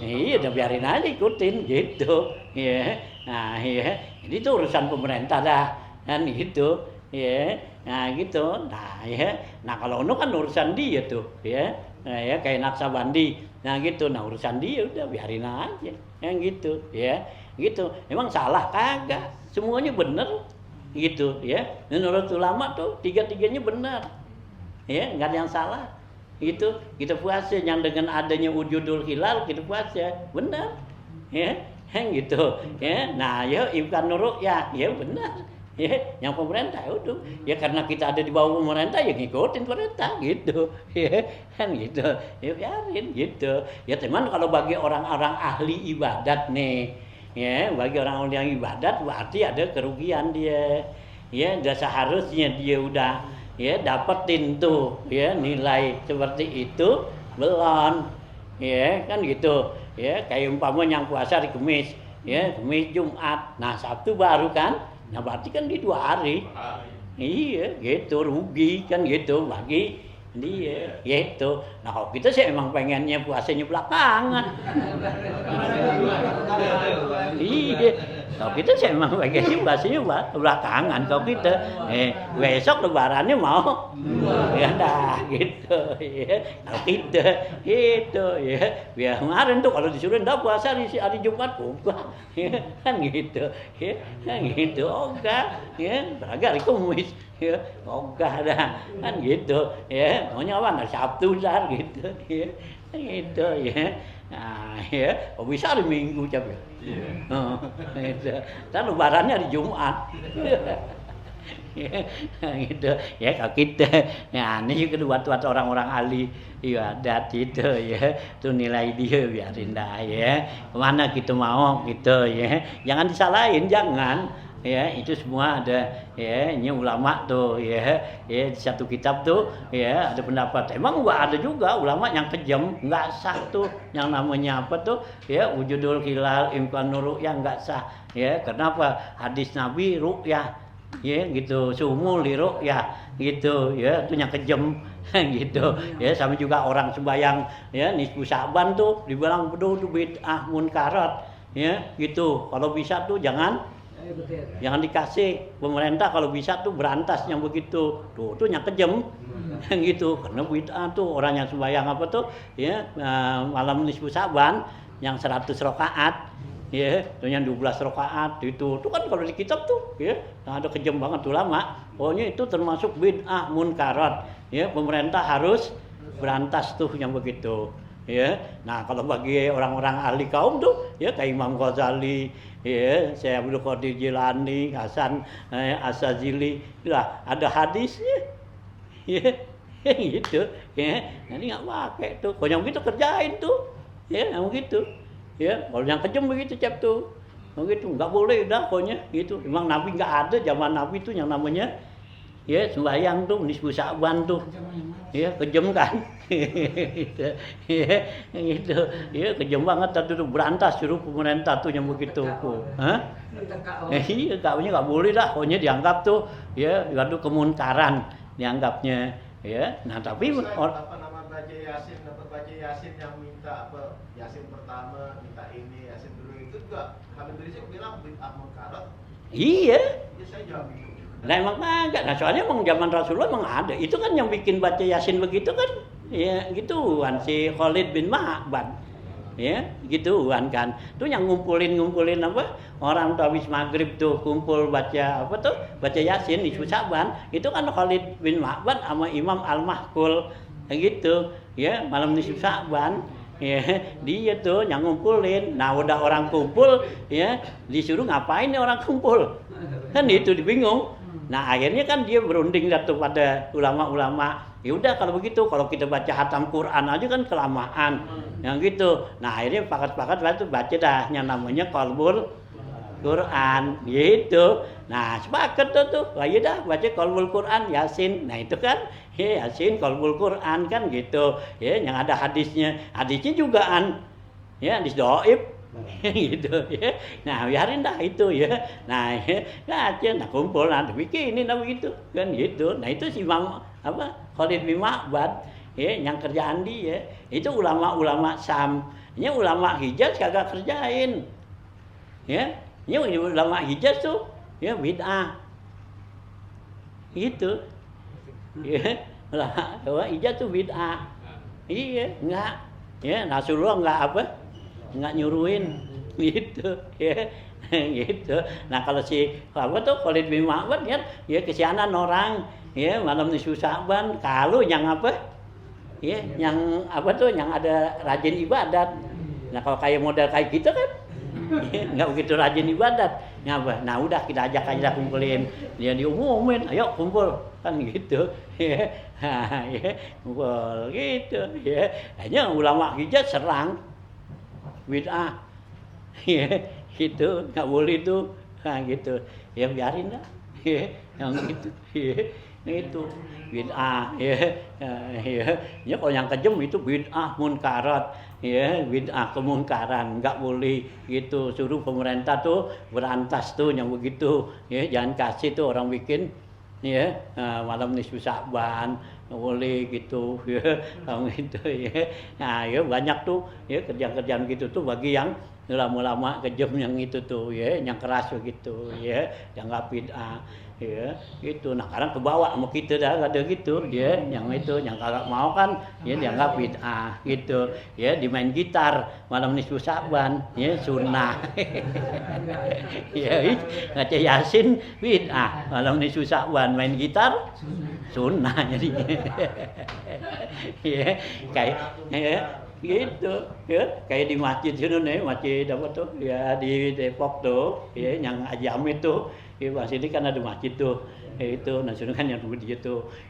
A: Iya, udah biarin aja ikutin gitu. Ya. Nah, ya. Jadi itu urusan pemerintah dah. Kan gitu. Ya. Nah, gitu. Nah, ya. Nah, kalau ono kan urusan dia tuh, ya. Nah, ya kayak Naksabandi. Nah, gitu. Nah, urusan dia udah biarin aja. Yang gitu, ya. Gitu. Emang salah kagak? Semuanya bener gitu, ya. Menurut ulama tuh tiga-tiganya benar. Ya, enggak ada yang salah. Itu kita puasa yang dengan adanya wujudul hilal kita puasa benar ya yang gitu ya. Nah ya imkanur ya benar ya yang pemerintah udah ya karena kita ada di bawah pemerintah ya ngikutin pemerintah gitu ya kan gitu ya biarin gitu ya teman. Kalau bagi orang-orang ahli ibadat nih ya, bagi orang-orang yang ibadat berarti ada kerugian dia ya, udah seharusnya dia udah ya dapetin tuh ya nilai seperti itu belon. Ya, kan gitu. Ya, kayak umpama yang puasa di Kamis, ya, Kamis Jumat. Nah, Sabtu baru kan. Nah, berarti kan di 2 hari. Iya, gitu rugi kan gitu bagi dia, gitu. Nah, kalau kita sih emang pengennya puasanya belakangan. Iya, kalau kita sih emang pengennya puasanya belakangan. Kalau kita, besok lebarannya mau, ya dah gitu. Ya. Kalau kita, gitu ya. Biar kemarin tuh kalau disuruh ndak puasa di hari Jumat, enggak, ya, kan gitu, ya, kan gitu, enggak, ya, beragam Kamis. Ya, ogah dah kan gitu ya maunya apa hari Sabtu dah gitu ya gitu ya nah ya kok bisa hari Minggu cap ya gitu kan lebarannya hari Jumat ya gitu ya kalau kita ya ini juga buat orang-orang ahli ya adat itu ya tuh nilai dia biarin dah ya kemana kita mau gitu ya jangan disalahin jangan ya itu semua ada ya ini ulama tuh ya di satu kitab tuh ya ada pendapat emang ada juga ulama yang kejam nggak sah tuh yang namanya apa tuh ya wujudul hilal imkan ru'yah nggak sah ya kenapa hadis Nabi ru'yah ya gitu sumul li ru'yah gitu ya itu yang kejam gitu ya sama juga orang sembahyang ya nisfu Sa'ban tuh dibilang penuh bid'ah munkarat ya gitu kalau bisa tuh jangan dikasih pemerintah kalau bisa tuh berantas yang begitu tuh yang kejam gitu karena bid'ah tuh orang yang sembahyang apa tuh ya malam nisfu Sa'ban yang 100 rakaat ya tuh yang 12 rakaat itu kan kalau di kitab tuh ya ada kejam banget ulama pokoknya itu termasuk bid'ah munkarat ya pemerintah harus berantas tuh yang begitu ya nah kalau bagi orang-orang ahli kaum tuh ya kayak Imam Ghazali ya Syekh Abdul Qadir Jilani Hasan Asyazili lah ada hadisnya ya gitu ya nanti nggak pakai tuh kalau yang gitu kerjain tuh ya yang gitu ya kalau yang kejam begitu cap tuh begitu nggak boleh dah pokoknya gitu memang Nabi nggak ada zaman Nabi tuh yang namanya ya sembahyang tuh nisfu Sa'ban tuh ya kejam kan gitu ya gitu ya kejam banget tuh berantas suruh pemerintah tuh yang begitu iya kawinnya nggak boleh dah pokoknya dianggap tuh ya itu kemunkaran dianggapnya ya nah tapi
C: apa nama baca Yasin yang minta apa Yasin pertama minta ini Yasin dulu itu juga Habib Rizik bilang bid'ah munkarat
A: iya
C: saya jawab itu.
A: Nah emang kagak, nah soalnya emang zaman Rasulullah emang ada. Itu kan yang bikin baca Yasin begitu kan, ya gituan si Khalid bin Ma'bad, ya gituan kan. Tuh yang ngumpulin apa orang tuh habis maghrib tuh kumpul baca apa tuh baca Yasin di Sa'ban. Itu kan Khalid bin Ma'bad sama Imam Al-Mahkul, gitu, ya malam nisfu Sa'ban. Ya, dia tuh yang ngumpulin. Nah udah orang kumpul, ya disuruh ngapain nih orang kumpul? Kan itu dibingung. Nah akhirnya kan dia berunding jatuh pada ulama-ulama. Ya udah kalau begitu, kalau kita baca hatam Quran aja kan kelamaan, yang gitu. Nah akhirnya pakat-pakat lah tuh baca dah yang namanya qalbul Quran, gitu. Nah sepakat tuh, wah iya dah baca qalbul Quran Yasin. Nah itu kan, ya Yasin qalbul Quran kan gitu. Ya yang ada hadisnya jugaan, ya hadis dhaif. Gitu ya. Nah, biarin dah itu ya. Nah, baca nah kumpul nanti bikinin dah begitu kan gitu. Nah, itu si Imam apa? Khalid bin Ma'bad ya yang kerjaan dia. Itu ulama-ulama Syam. Ini ulama Hijaz kagak kerjain. Ya. Ini ulama Hijaz tuh ya bid'ah. Gitu. Ya, ulama Hijaz tuh bid'ah. Iya, enggak. Ya, Rasulullah enggak apa? Nggak nyuruhin gitu ya gitu. Nah kalau si apa tuh Khalid bin Ma'bad ya kesianan orang ya malam nisfu Sa'ban kalau yang apa ya yang apa tuh yang ada rajin ibadat. Nah kalau kayak model kayak gitu kan ya, nggak begitu rajin ibadat ngapa nah udah kita ajak aja kumpulin dia diumumin ayo kumpul kan gitu ya kumpul gitu ya hanya ulama Hijaz serang bid'ah ya gitu nggak boleh tuh nah gitu ya biarin lah ya yang itu itu bid'ah ya ya kalau yang kejam itu bid'ah munkarat ya bid'ah kemungkaran nggak boleh gitu suruh pemerintah tuh berantas tuh yang begitu ya jangan kasih tuh orang bikin ya malam nisfu Sya'ban boleh gitu ya gitu ya nah ya banyak tuh ya kerjaan-kerjaan gitu tuh bagi yang ulama-ulama kejam yang itu tuh ya yang keras begitu ya dianggap bid'ah ya gitu nah kadang kebawa sama kita dah ada gitu ya yang itu yang kalau mau kan ya dianggap bid'ah gitu ya dimain gitar malam nisfu Sya'ban ya sunnah ya ngaca Yasin bid'ah malam nisfu Sya'ban main gitar sunnah jadi ya kayak ya gitu ya kayak di masjid sini nih masjid apa tuh ya di Depok tuh ya yang Haji Amit tuh di sini kan ada masjid tuh ya, itu nah sini kan yang dulu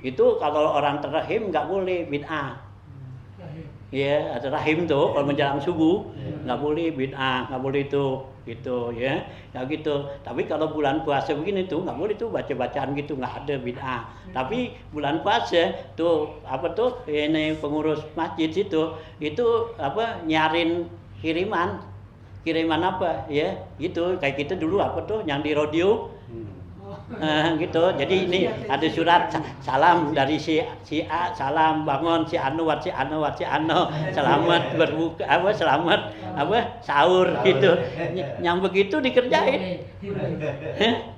A: itu kalau orang terrahim nggak boleh bid'ah ya ada rahim tuh kalau menjelang subuh nggak boleh bid'ah nggak boleh itu gitu ya gitu tapi kalau bulan puasa begini tuh nggak boleh tuh baca-bacaan gitu nggak ada bid'ah tapi bulan puasa tuh apa tuh ini pengurus masjid itu apa nyarin kiriman apa ya gitu kayak kita dulu apa tuh yang di radio gitu jadi ini ada surat salam dari si A salam bangun si Ano selamat berbuka apa selamat apa sahur gitu yang begitu dikerjain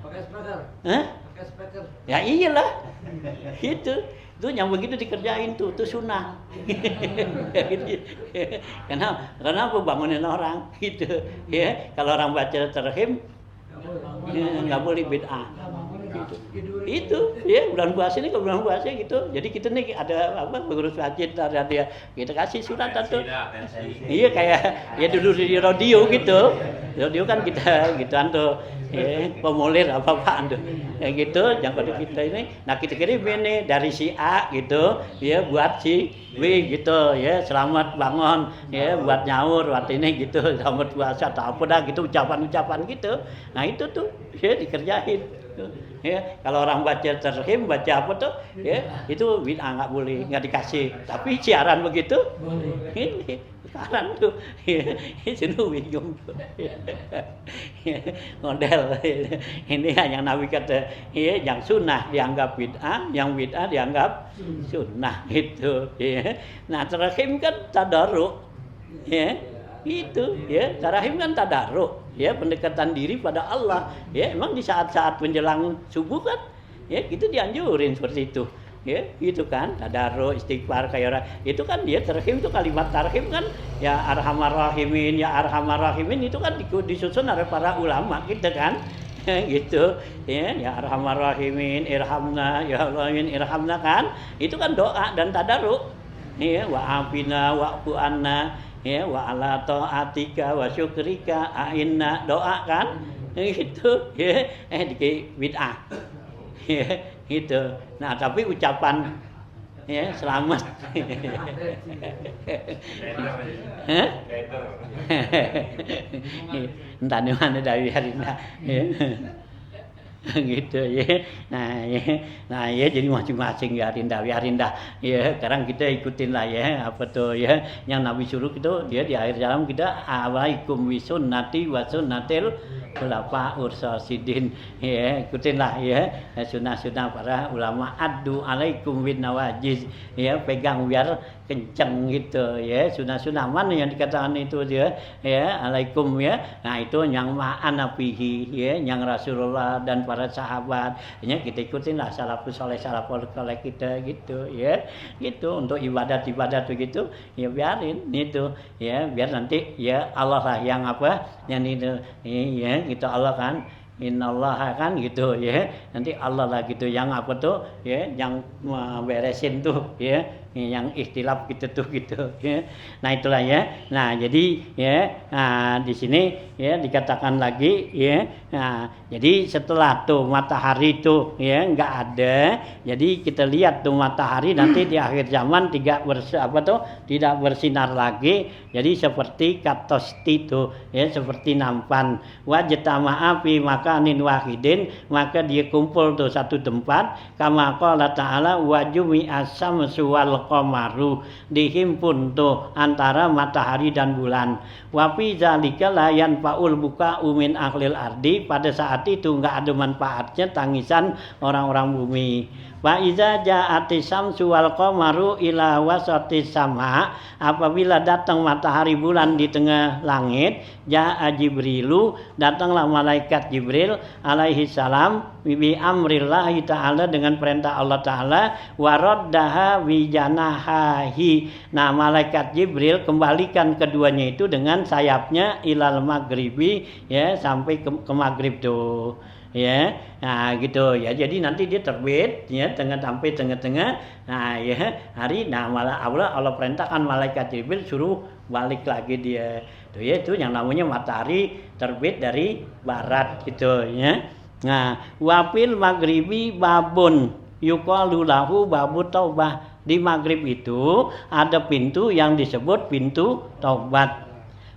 E: pakai speaker
A: ya iyalah itu yang begitu dikerjain tuh sunnah kenapa bangunin orang gitu ya kalau orang baca terhim nggak boleh bid'ah gitu. Itu ya bulan puasa ini ke bulan puasa gitu jadi kita nih ada apa pengurus masjid ada dia kita kasih surat tuh iya kayak ya dulu di radio gitu radio kan kita gituan tuh pemulir apa-apaan tuh ya gitu yang pada kita ini nah kita kirim ini dari si A gitu ya buat si B gitu ya selamat bangun ya buat nyaur buat ini gitu selamat puasa atau apa dah gitu ucapan-ucapan gitu nah itu tuh ya dikerjain ya kalau orang baca terhim baca apa tuh ya itu bid'ah nggak boleh nggak dikasih tapi siaran begitu ini sekarang tuh ya itu bingung tuh model ini yang Nabi kata ya yang sunnah dianggap bid'ah yang bid'ah dianggap sunnah gitu ya nah terhim kan tadarruk ya itu ya tarahim kan tadarruk ya pendekatan diri pada Allah ya emang di saat-saat menjelang subuh kan ya itu dianjurin seperti itu ya gitu kan tadarruk istighfar kayak orang itu kan dia terhim itu kalimat tarhim kan ya arhamar rahimin itu kan disusun oleh para ulama gitu kan gitu ya arhamar rahimin irhamna ya Allahin irhamna kan itu kan doa dan tadarruk ya wa afina wa'fu anna ya wa ala ta'atika wa syukrika a'inna doa kan gitu ya di bid'ah ya gitu nah tapi ucapan ya selamat entah di mana dari Harinda ya gitu ya nah ya jadi masing-masing ya Arinda ya sekarang kita ikutin lah ya apa tuh ya yang Nabi suruh itu dia di akhir jalan kita alaikum wisunnati wa sunnatil khulafaur rasyidin ya ikutin lah ya sunnah-sunnah para ulama addu alaikum bin nawajiz ya pegang biar kenceng gitu ya sunnah-sunnah mana yang dikatakan itu dia ya alaikum ya nah itu yang ma'ana fihi ya yang Rasulullah dan para sahabat ya kita ikutin lah salafus saleh kita gitu ya gitu untuk ibadat begitu ya biarin itu ya biar nanti ya Allah lah yang apa yang itu ya gitu Allah kan innallaha kan gitu ya nanti Allah lah gitu yang apa tuh ya yang beresin tuh ya yang ikhtilaf gitu tuh gitu ya. Nah itulah ya. Nah jadi ya di sini ya dikatakan lagi ya. Nah, jadi setelah tuh matahari tuh ya nggak ada, jadi kita lihat tuh matahari nanti di akhir zaman tidak bersinar lagi, jadi seperti katosti tuh ya seperti nampan. Wajtama'a fi makanin wahidin, maka dia kumpul tuh satu tempat. Kama qala ta'ala wa jumi'a syamsu wal qamaru, dihimpun tuh antara matahari dan bulan. Wa fi zalika la yanfa'ul buka'u min ahlil ardi, pada saat itu enggak ada manfaatnya tangisan orang-orang bumi. Wa iza ja'atis syamsu wal qamaru ila wasatis sama, apabila datang matahari bulan di tengah langit, ja'a Jibrilu, datanglah malaikat Jibril alaihi salam bi amrillahi ta'ala, dengan perintah Allah Ta'ala, waraddaha wijanahahi. Nah malaikat Jibril kembalikan keduanya itu dengan sayapnya ilal maghribi ya, sampai ke maghrib tuh ya. Nah gitu ya, jadi nanti dia terbit ya sampai tengah-tengah. Nah ya hari, nah malah Allah perintahkan malaikat Jibril suruh balik lagi dia tuh ya, itu yang namanya matahari terbit dari barat gitu ya. Nah wafil maghribi babun yuqalu lahu babu taubah, di maghrib itu ada pintu yang disebut pintu taubat.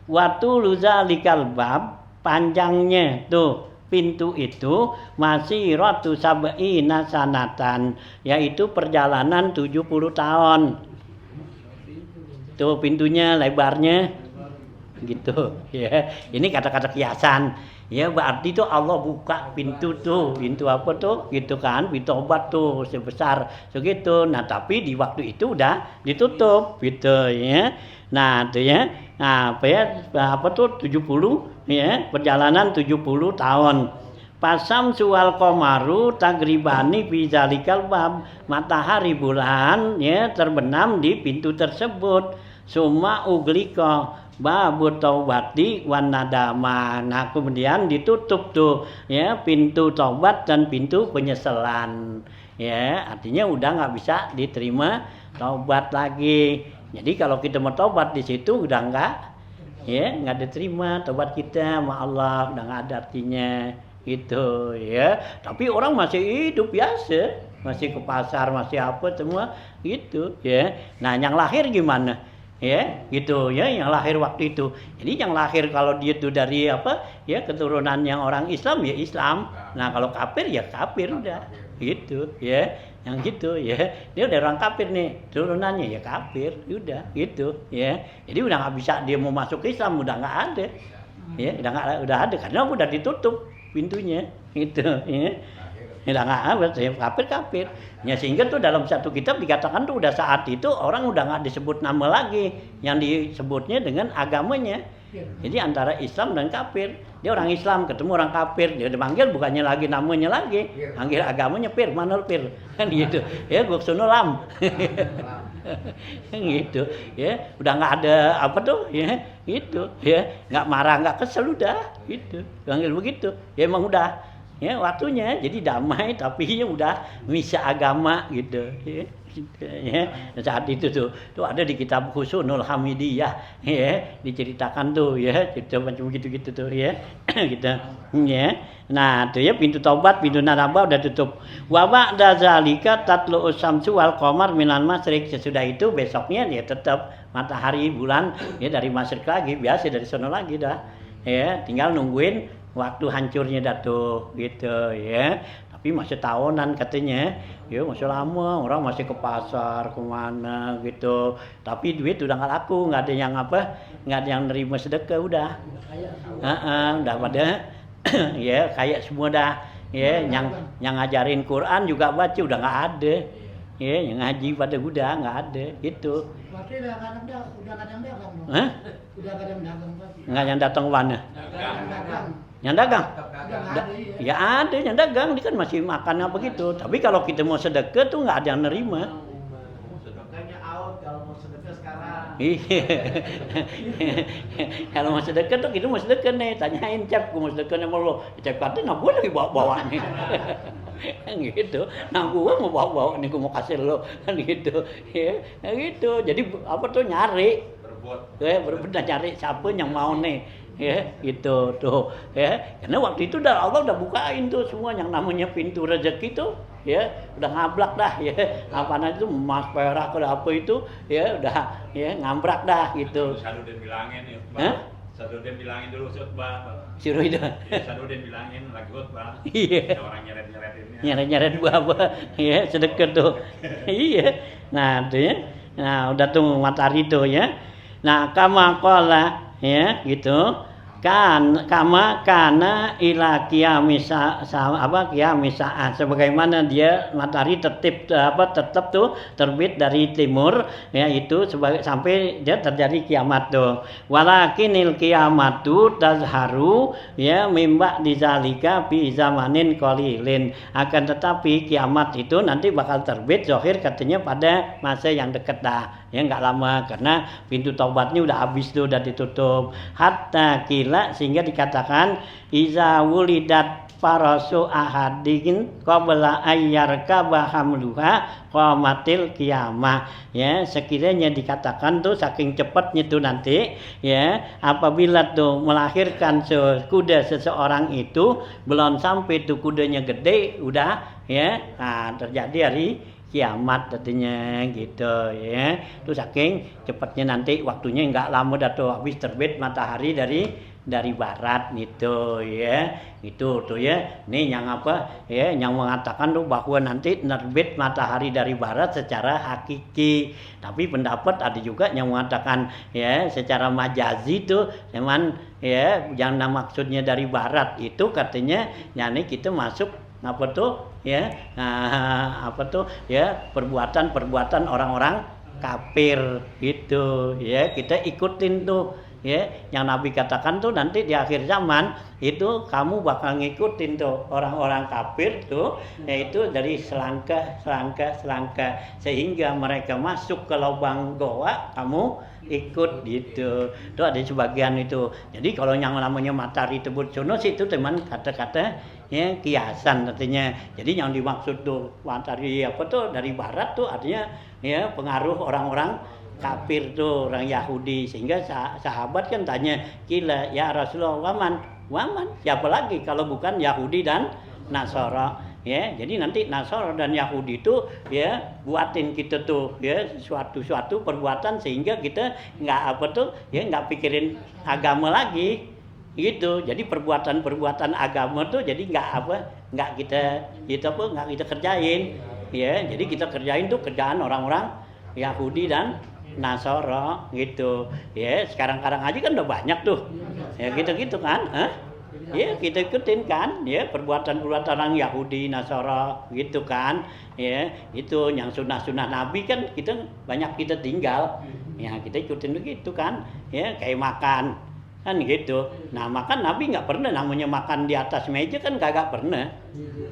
A: Watu luzalikal bab, panjangnya tuh pintu itu masih ratu sab'ina sanatan, yaitu perjalanan 70 tahun. Tuh pintunya, lebarnya gitu ya. Ini kata-kata kiasan. Ya berarti tuh Allah buka pintu tuh, pintu apa tuh gitu kan, pintu obat tuh sebesar segitu. Nah tapi di waktu itu udah ditutup gitu ya. Nah tuh ya, nah apa tuh 70 ya, perjalanan 70 tahun. Pasam suwal komaru tagribani bizalikal bab, matahari bulan ya terbenam di pintu tersebut. Suma ugliko babu taubati wan nadama. Nah kemudian ditutup tuh ya pintu taubat dan pintu penyesalan ya, artinya udah nggak bisa diterima taubat lagi. Jadi kalau kita mau taubat di situ udah nggak diterima taubat kita sama Allah, udah nggak ada artinya gitu ya. Tapi orang masih hidup biasa, masih ke pasar, masih apa semua gitu ya. Nah yang lahir gimana? Ya gitu ya, yang lahir waktu itu. Jadi yang lahir kalau dia itu dari apa ya, keturunan yang orang Islam ya Islam. Nah kalau kafir ya kafir udah gitu ya, yang gitu ya, dia udah orang kafir nih turunannya ya kafir udah gitu ya. Jadi udah nggak bisa dia mau masuk Islam, udah nggak ada ya, udah ada karena udah ditutup pintunya gitu ya. Udah nggak ada ya, kafir ya, sehingga tuh dalam satu kitab dikatakan tuh udah saat itu orang udah nggak disebut nama lagi, yang disebutnya dengan agamanya. Jadi antara Islam dan kafir, dia orang Islam ketemu orang kafir, dia dipanggil bukannya lagi namanya lagi, panggil agamanya pir, mana pir kan gitu ya, gua sono lam gitu ya, udah nggak ada apa tuh ya gitu ya, nggak marah nggak kesel udah gitu, panggil begitu ya, emang udah ya waktunya jadi damai, tapi ya udah misah agama gitu ya. Ya, saat itu tuh ada di kitab Husnul Hamidiyah ya, diceritakan tuh ya, cerita macam gitu-gitu tuh ya gitu ya. Nah tuh ya, pintu taubat, pintu nadabah udah tutup. Wa ba'da zalika tatlu'us syamsu wal qamar minal masyriq, sesudah itu besoknya ya tetap matahari bulan ya dari masyriq lagi, biasa dari sono lagi dah ya, tinggal nungguin waktu hancurnya datuh gitu ya. Tapi masih tahunan katanya ya, masih lama, orang masih ke pasar kemana gitu, tapi duit udah nggak laku, nggak ada yang nggak ada yang nerima sedekah udah udah pada ya kayak semua dah ya, yang ngajarin Quran juga baca udah nggak ada ya, yang ngaji pada udah nggak ada gitu.
B: Berarti udah nggak ada yang dagang.
A: Hah?
B: Udah nggak ada yang dagang berarti.
A: Nggak yang datang ke mana?
B: Dagang.
A: Yang dagang?
B: Udah
A: Ya ada yang dagang, dia kan masih makan apa gitu. Tapi kalau kita mau sedekah tuh nggak ada yang nerima.
C: Sedekahnya out kalau mau sedekah sekarang.
A: Iya. Kalau mau sedekah tuh kita mau sedekah nih, tanyain Cep, mau sedekah sama lo. Cep katanya nggak boleh bawa nih. kan gitu. Nah gua mau bawa-bawa nih, gua mau kasih lo kan gitu. Ya, nah gitu. Jadi apa tuh nyari, berbeda nyari siapa yang mau nih. Ya, gitu tuh. Ya, karena waktu itu Allah udah bukain tuh semua yang namanya pintu rezeki tuh. Ya, udah ngablak dah ya. Apaan itu emas perak apa itu ya udah ya ngambrak dah gitu.
D: Sadudin bilangin ya, Bang.
A: Hah?
D: Sadudin bilangin dulu khotbah, Bang.
A: Suruh itu.
D: Ya, Sadudin bilangin lagi khotbah.
A: Iya.
D: Ada orang nyeret-nyeretinnya.
A: Nyeret-nyeret apa ya sedekah tuh. Iya. Nah, tuh ya. Nah, udah tuh matahari tuh ya. Nah, kama qala ya gitu. Kama kana ila qiyamisa qiyamisa sebagaimana dia matahari tetap tuh terbit dari timur ya itu sampai dia terjadi kiamat tuh. Walakinil qiyamatu tazharu ya mimba dizalika bi zamanin qalilin, akan tetapi kiamat itu nanti bakal terbit zahir katanya pada masa yang dekat dah ya, nggak lama karena pintu taubatnya udah habis tuh, udah ditutup. Hatta kila sehingga dikatakan iza wulidat farasu ahadin qabla ayyarkaba hamluha qamatil qiyamah ya, sekiranya dikatakan tuh saking cepatnya tuh nanti ya apabila tuh melahirkan kuda seseorang itu belum sampai tuh kudanya gede udah ya, nah terjadi hari kiamat artinya gitu ya. Itu saking cepatnya nanti waktunya nggak lama dah tuh habis terbit matahari dari barat gitu ya. Itu tuh ya. Nih yang apa ya yang mengatakan tuh bahwa nanti terbit matahari dari barat secara hakiki. Tapi pendapat ada juga yang mengatakan ya secara majazi tuh cuman ya yang maksudnya dari barat itu katanya ya nih kita masuk apa tuh ya apa tuh ya perbuatan orang-orang kafir gitu ya, kita ikutin tuh ya yang Nabi katakan tuh nanti di akhir zaman itu kamu bakal ngikutin tuh orang-orang kafir tuh yaitu dari selangkah sehingga mereka masuk ke lubang goa kamu ikut gitu. Itu ada sebagian itu. Jadi kalau yang namanya matahari terbit sono itu teman kata-kata ya kiasan artinya. Jadi yang dimaksud tuh matahari apa tuh dari barat tuh artinya ya pengaruh orang-orang kafir tuh, orang Yahudi. Sehingga sahabat kan tanya, "Kila ya Rasulullah waman siapa lagi kalau bukan Yahudi dan Nasara?" Ya, jadi nanti Nasara dan Yahudi itu ya buatin kita tuh ya suatu perbuatan sehingga kita nggak apa tuh ya nggak pikirin agama lagi gitu. Jadi perbuatan agama tuh jadi nggak kita kerjain ya. Jadi kita kerjain tuh kerjaan orang-orang Yahudi dan Nasara gitu ya. Sekarang aja kan udah banyak tuh ya gitu kan. Ya kita ikutin kan ya perbuatan orang Yahudi Nasara gitu kan ya. Itu yang sunnah Nabi kan banyak kita tinggal ya, kita ikutin begitu kan ya, kayak makan kan gitu. Nah makan Nabi nggak pernah namanya makan di atas meja kan kagak pernah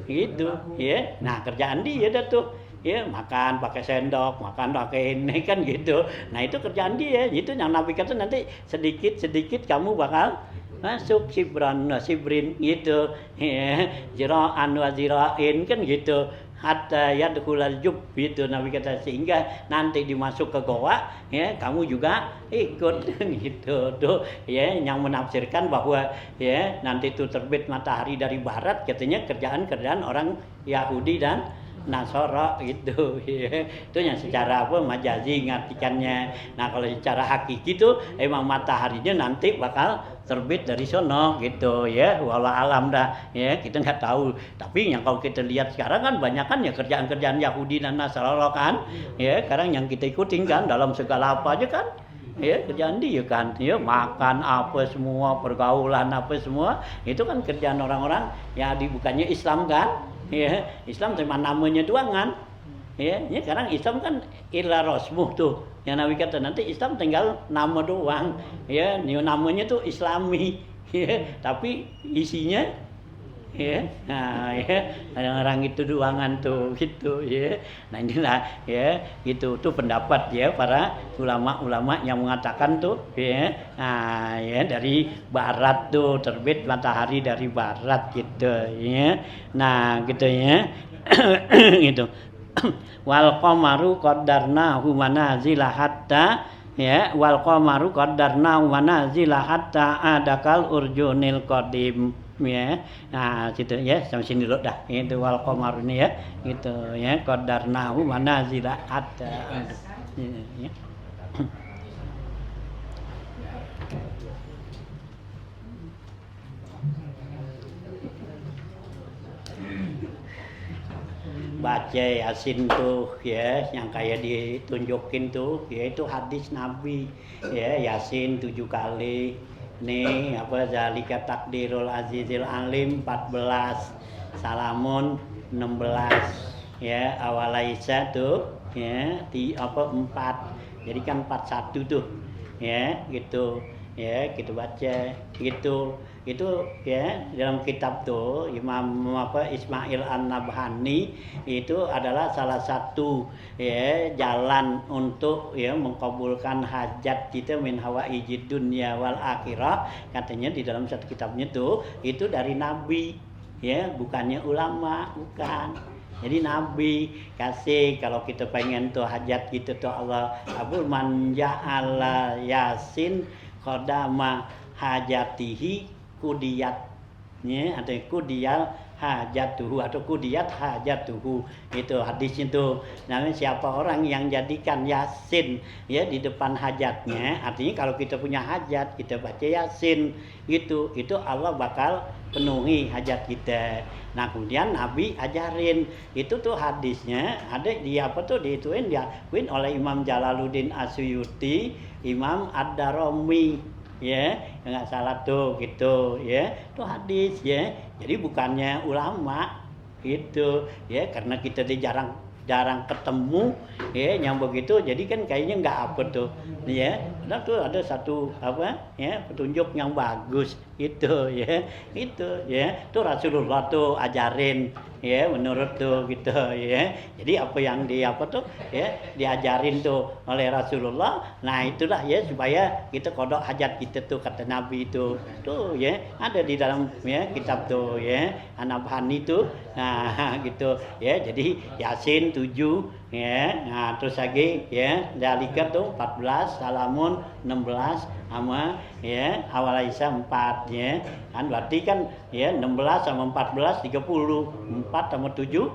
A: gitu ya. Nah kerjaan dia dah tuh ya makan pakai sendok, makan pakai ini kan gitu. Nah itu kerjaan dia. Itu yang Nabi kata nanti sedikit kamu bakal masuk sibrin gitu ya, jiraan wa zirain kan gitu, hatta yadkhulal jub gitu Nabi kata, sehingga nanti dimasuk ke goa ya kamu juga ikut gitu tuh ya, yang menafsirkan bahwa ya nanti itu terbit matahari dari barat katanya kerjaan orang Yahudi dan Nasara gitu ya. Itu yang secara majazi ngartikannya. Nah kalau secara hakiki itu emang mataharinya nanti bakal terbit dari sono gitu ya, walau alam dah ya, kita nggak tahu. Tapi yang kalau kita lihat sekarang kan banyak kan ya kerjaan Yahudi dan Nasara kan ya, sekarang yang kita ikutin kan dalam segala apa aja kan ya, kerjaan dia kan ya, makan apa semua, pergaulan apa semua itu kan kerjaan orang-orang yang bukannya Islam kan ya. Islam cuma namanya doang kan ya. Sekarang Islam kan illa rasmuh tuh yang Nabi kata, nanti Islam tinggal nama doang ya, namanya tuh Islami ya, tapi isinya ya. Nah, ya, orang itu ruangan tuh gitu ya. Nah, inilah ya, gitu tuh pendapat ya para ulama-ulama yang mengatakan tuh ya. Nah, ya dari barat tuh terbit matahari dari barat gitu ya. Nah, gitu ya. Gitu. Wal qamaru qaddarnahu manazila hatta ya wal qamaru qaddarnahu manazila hatta adakal urjunil qadim ya. Nah, gitu ya, sampai sini dulu dah. Itu wal qamaru ini ya. Gitu ya, qaddarnahu manazila hatta ya. Baca Yasin tuh ya, yang kayak ditunjukin tuh ya, itu hadis Nabi ya. Yasin 7 kali nih, apa zalika takdirul azizil alim 14, salamun 16 ya, awalaisa tuh ya, apa 4, jadi kan 41 tuh ya, gitu ya, gitu baca gitu. Itu ya, dalam kitab tuh Imam Ismail An-Nabhani itu adalah salah satu ya jalan untuk ya mengkabulkan hajat kita min hawaijid dunya wal akhirah. Katanya di dalam satu kitabnya tuh itu dari Nabi ya, bukannya ulama, bukan. Jadi Nabi kasih kalau kita pengen tuh hajat gitu tuh Allah abul manja'ala yasin qadama hajatihi kudiyatnya atau kudiyal hajatuhu atau kudiyat hajatuhu, itu hadisnya tuh. Namanya siapa orang yang jadikan Yasin ya di depan hajatnya, artinya kalau kita punya hajat kita baca Yasin gitu, itu Allah bakal penuhi hajat kita. Nah, kemudian Nabi ajarin itu tuh hadisnya ada di apa tuh diituin diakuin oleh Imam Jalaluddin Asyuyuti, Imam Ad-Darimi ya, nggak salah tuh gitu ya, itu hadis ya. Jadi bukannya ulama gitu ya, karena kita jarang ketemu ya yang begitu, jadi kan kayaknya nggak apa tuh ya. Padahal tuh ada satu apa ya petunjuk yang bagus gitu ya, itu ya tuh Rasulullah tuh ajarin ya, menurut tuh gitu ya. Jadi apa yang ya diajarin tuh oleh Rasulullah, nah itulah ya supaya kita kodok hajat kita tuh, kata Nabi itu tuh ya, ada di dalam ya kitab tuh ya An-Nabhani tuh. Nah gitu ya, jadi Yasin 7 ya, nah terus lagi ya Dzalika tuh 14, Salamun 16 sama ya Awalaisa 4 ya. Kan berarti kan ya 16 sama 14 30, 4 sama 7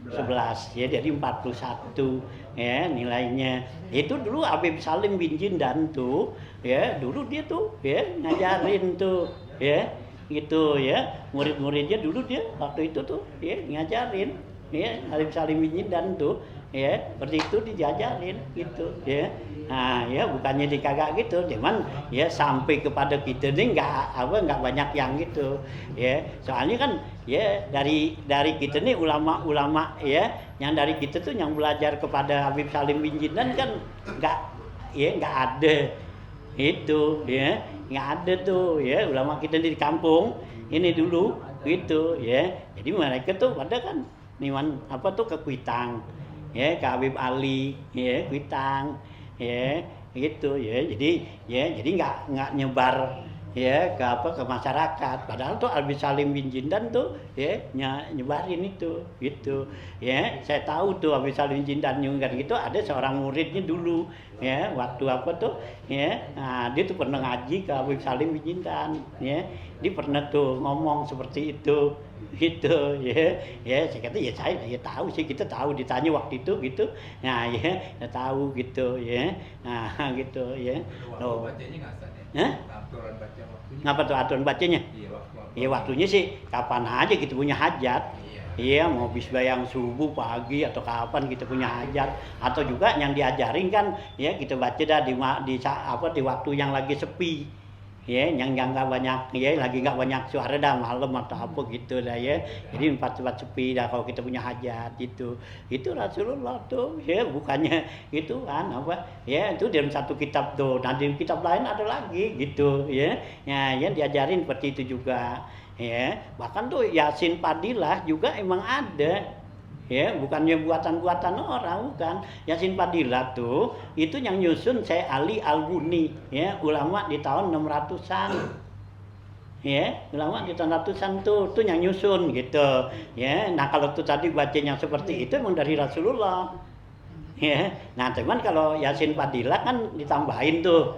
A: 11 ya, jadi 41 ya nilainya. Itu dulu Habib Salim bin Jindan tuh ya, dulu dia tuh ya ngajarin tuh ya gitu ya, murid-muridnya dulu dia waktu itu tuh ya ngajarin ya, Habib Salim bin Jindan tuh ya, seperti itu diajarin gitu ya. Nah ya bukannya dikagak gitu, cuman ya sampai kepada kita nih nggak banyak yang gitu ya. Soalnya kan ya dari kita nih ulama-ulama ya, yang dari kita tuh yang belajar kepada Habib Salim bin Jindan kan nggak ada itu ya, nggak ada tuh ya ulama kita di kampung ini dulu gitu ya. Jadi mereka tuh pada kan niwan apa tuh ke Kuitang ya, ke Habib Ali ya, Kuitang ya gitu ya. Jadi nggak nyebar ya ke masyarakat. Padahal tuh Habib Salim bin Jindan tuh ya nyebarin itu gitu ya. Saya tahu tuh Habib Salim bin Jindan juga gitu, ada seorang muridnya dulu ya, waktu apa tuh ya, nah, dia tuh pernah ngaji ke Habib Salim bin Jindan ya, dia pernah tuh ngomong seperti itu gitu ya. Saya kata ya saya tahu sih, kita tahu, ditanya waktu itu gitu. Nah ya tahu gitu ya. Nah gitu ya. Loh.
E: Aturan baca waktunya.
A: Ngapa tuh aturan bacanya? Iya waktunya sih kapan aja kita punya hajat. Iya, mau bisbayang subuh, pagi atau kapan kita punya hajat, atau juga yang diajarin kan ya kita baca dah di waktu yang lagi sepi. Ya, yang nggak banyak ya, lagi nggak banyak suara dah malam atau apa gitu dah ya. Jadi tempat sepi dah kalau kita punya hajat itu Rasulullah tuh ya, bukannya gitu kan apa ya, itu dalam satu kitab tuh. Nah di kitab lain ada lagi gitu ya. Ya diajarin seperti itu juga Ya, bahkan tuh Yasin Fadilah juga emang ada. Ya, bukannya buatan-buatan orang, bukan. Yasin Fadilah tuh itu yang nyusun Syekh Ali Al-Buni, ya, ulama di tahun 600-an. Ya, ulama di tahun ratusan tuh yang nyusun gitu. Ya, nah kalau tuh tadi bacanya seperti itu emang dari Rasulullah. Ya, nah cuman kalau Yasin Fadilah kan ditambahin tuh.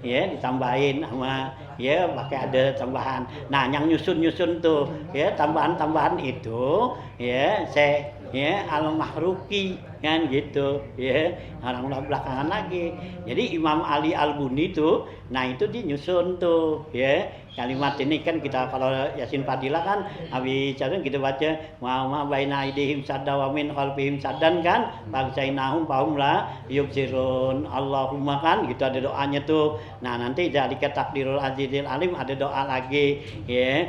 A: Ya, ditambahin sama ya pakai ada tambahan. Nah, yang nyusun-nyusun tuh ya tambahan-tambahan itu ya saya ya Al-Mahruqi kan gitu ya orang belakangan lagi. Jadi Imam Ali Al-Buni tuh nah itu dia nyusun tuh ya kalimat ini kan kita kalau Yasin Fadilah kan habis kita baca ma baina aidihim sadda wa min khalfihim saddan kan bangsainahum fahum la yubsirun Allahumma kan gitu ada doanya tuh. Nah nanti dari takdirul azizil alim ada doa lagi ya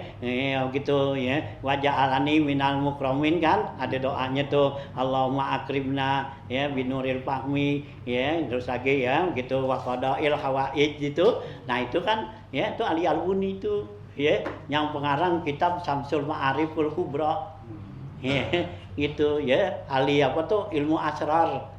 A: gitu ya wajah alani minal mukramin kan ada doanya tuh Allahumma akrimna ya binuril fahmi ya terus lagi ya gitu waqadail hawaij gitu. Nah itu kan ya itu Ali Al-Buni itu ya yang pengarang kitab Samsul Ma'ariful Kubra ya gitu ya Ali apa tuh ilmu asrar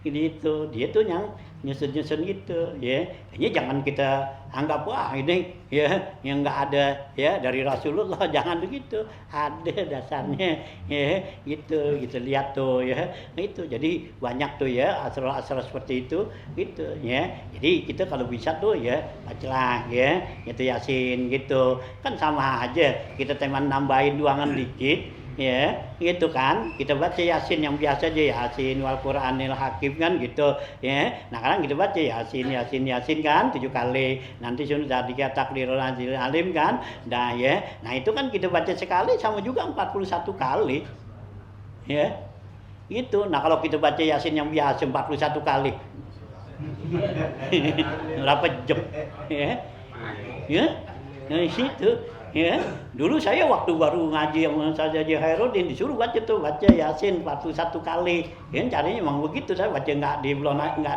A: gitu dia tuh yang nyusun-nyusun gitu ya ini jangan kita anggap wah ini ya yang enggak ada ya dari Rasulullah jangan begitu ada dasarnya ya gitu lihat tuh ya itu jadi banyak tuh ya asrar-asrar seperti itu gitu ya jadi kita kalau bisa tuh ya bacalah ya itu Yasin gitu kan sama aja kita teman nambahin duangan dikit ya gitu kan kita baca Yasin yang biasa aja Yasin wal Qur'anil Hakim kan gitu ya nah sekarang kita baca Yasin kan 7 kali nanti sudah dikata takdirul azizil alim kan nah ya nah itu kan kita baca sekali sama juga 41 kali ya itu nah kalau kita baca Yasin yang biasa 41 kali berapa jam ya nah situ ya dulu saya waktu baru ngaji sama Ustaz Haji Khairuddin disuruh baca Yasin 41 kali ya caranya memang begitu saya baca nggak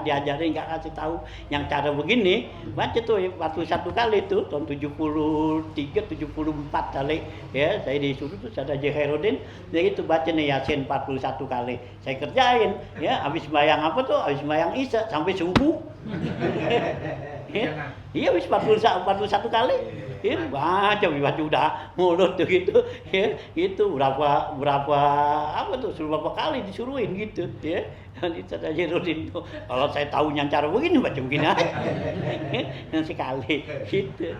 A: diajarin nggak kasih tahu yang cara begini baca tuh 41 kali itu tahun 73 74 kali ya saya disuruh tuh Ustaz Haji Khairuddin ya itu baca nih Yasin 41 kali saya kerjain ya habis bayang apa tuh habis bayang Isya sampai subuh iya habis 41 kali ya baca udah mulut tuh gitu ya itu berapa apa tuh berapa kali disuruhin gitu ya itu aja rutin tuh kalau saya tahu yang cara begini baca begini aja sekali gitu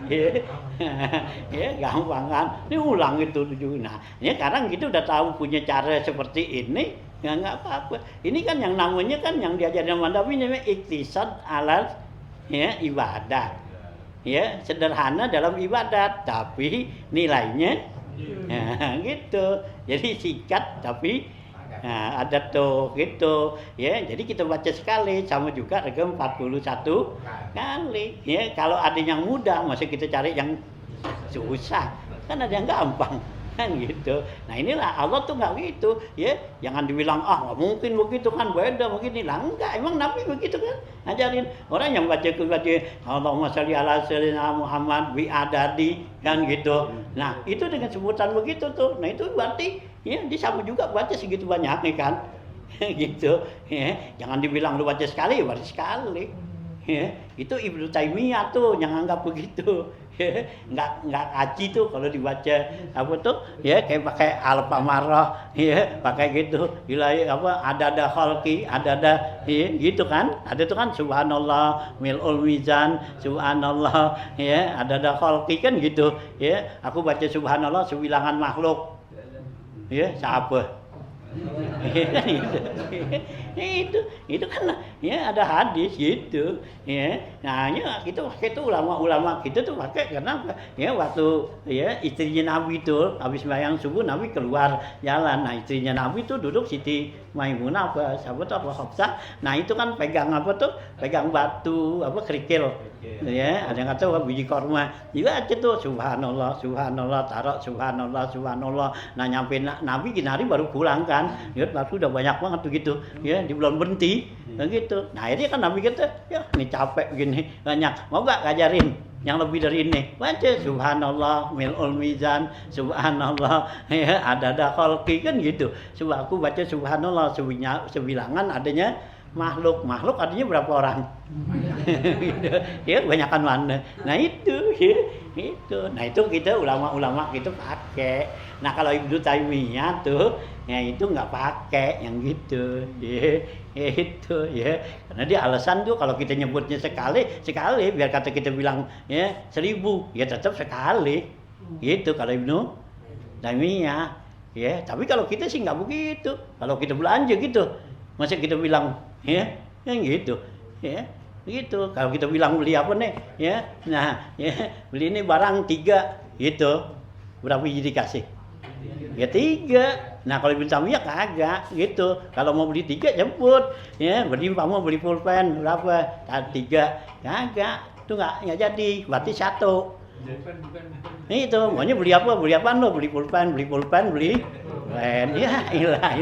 A: ya gampang kan ini ulang itu tujuh nah ya sekarang kita udah tahu punya cara seperti ini ya nggak apa-apa ini kan yang namanya kan yang diajarin Mandawi namanya iktisad alat ya ibadah ya sederhana dalam ibadat tapi nilainya ya, gitu jadi singkat tapi nah, ada tuh gitu ya jadi kita baca sekali sama juga regem 41 kali ya kalau ada yang mudah masa kita cari yang susah kan ada yang gampang kan gitu. Nah inilah Allah tuh nggak gitu ya jangan dibilang nggak mungkin begitu kan beda begini lah enggak emang Nabi begitu kan ngajarin orang yang baca Allahumma sholli ala sayyidina Muhammad bi adadi kan gitu. Nah itu dengan sebutan begitu tuh nah itu berarti ya dia sama juga baca segitu banyaknya kan gitu ya jangan dibilang lu baca sekali ya baru sekali ya itu Ibnu Taimiyah tuh yang anggap begitu ya nggak ngaji tuh kalau dibaca apa tuh ya kayak pakai al-famarah ya pakai gitu wilayah apa ada khalqi ada ya gitu kan ada tuh kan subhanallah mil'ul mizan subhanallah ya ada khalqi kan gitu ya aku baca subhanallah sebilangan makhluk ya siapa itu kan ya ada hadis gitu ya nah ya kita pakai itu ulama kita tuh pakai karena ya waktu ya istrinya Nabi itu habis bayang subuh Nabi keluar jalan nah istrinya Nabi tuh duduk Siti Maimunah apa siapa tuh apa Hafsah nah itu kan pegang apa tuh pegang batu apa kerikil ya ada yang kata biji korma juga aja tuh subhanallah taruh subhanallah nah nyampe Nabi ginari baru pulang kan ya waktu udah banyak banget tuh gitu ya di belum berhenti gitu nah akhirnya kan Nabi kata ya ini capek begini banyak mau gak ngajarin yang lebih dari ini. Baca subhanallah mil'ul mizan, subhanallah ya adada khalqi kan gitu. Coba aku baca subhanallah sebilangan adanya makhluk. Makhluk artinya berapa orang? Gitu. Ya kebanyakan mana. Nah itu ya, itu. Nah itu kita ulama-ulama gitu pakai. Nah kalau Ibnu Taimiyah tuh ya itu nggak pakai yang gitu. Ya itu ya. Karena dia alasan tuh kalau kita nyebutnya sekali biar kata kita bilang ya 1000 ya tetap sekali. Gitu kalau Ibnu Taimiyah. Ya, tapi kalau kita sih nggak begitu. Kalau kita belanja gitu, masa kita bilang ya yang gitu ya gitu. Kalau kita bilang beli apa nih ya, nah ya beli ini barang 3 gitu, berapa biji dikasih ya 3. Nah kalau Ibnu Taimiyah kagak gitu, kalau mau beli 3 jemput ya, beli beli pulpen berapa 3 kagak itu nggak jadi, berarti 1. Ini itu maunya beli apa lo, beli pulpen beli ya ilah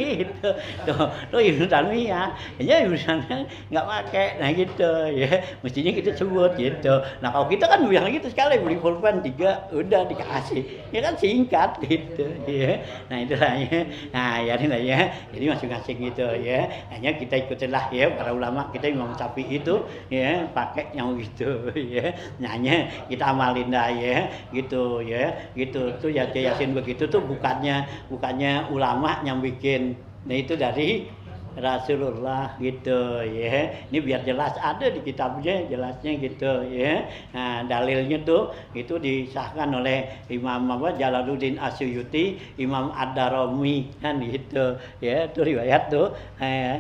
A: itu tuh Ibnu Taimiyah ya Ibnu Taimiyah nggak pakai nah gitu ya, mestinya kita sebut gitu. Nah kalau kita kan bilang gitu sekali beli pulpen 3 udah dikasih ya kan singkat gitu ya. Nah itulah ya, nah ya inilah ya, jadi masing-masing gitu ya, hanya kita ikutilah ya para ulama kita Imam Syafi'i itu ya pakai yang gitu ya, nanya kita amalin dah ya gitu ya gitu tuh ya Yasin begitu tuh bukannya ulama yang bikin, nah itu dari Rasulullah gitu ya. Ini biar jelas ada di kitabnya jelasnya gitu ya. Nah, dalilnya tuh itu disahkan oleh Imam Jalaluddin Asyuyuti, Imam Ad-Darimi kan gitu ya. Itu riwayat tuh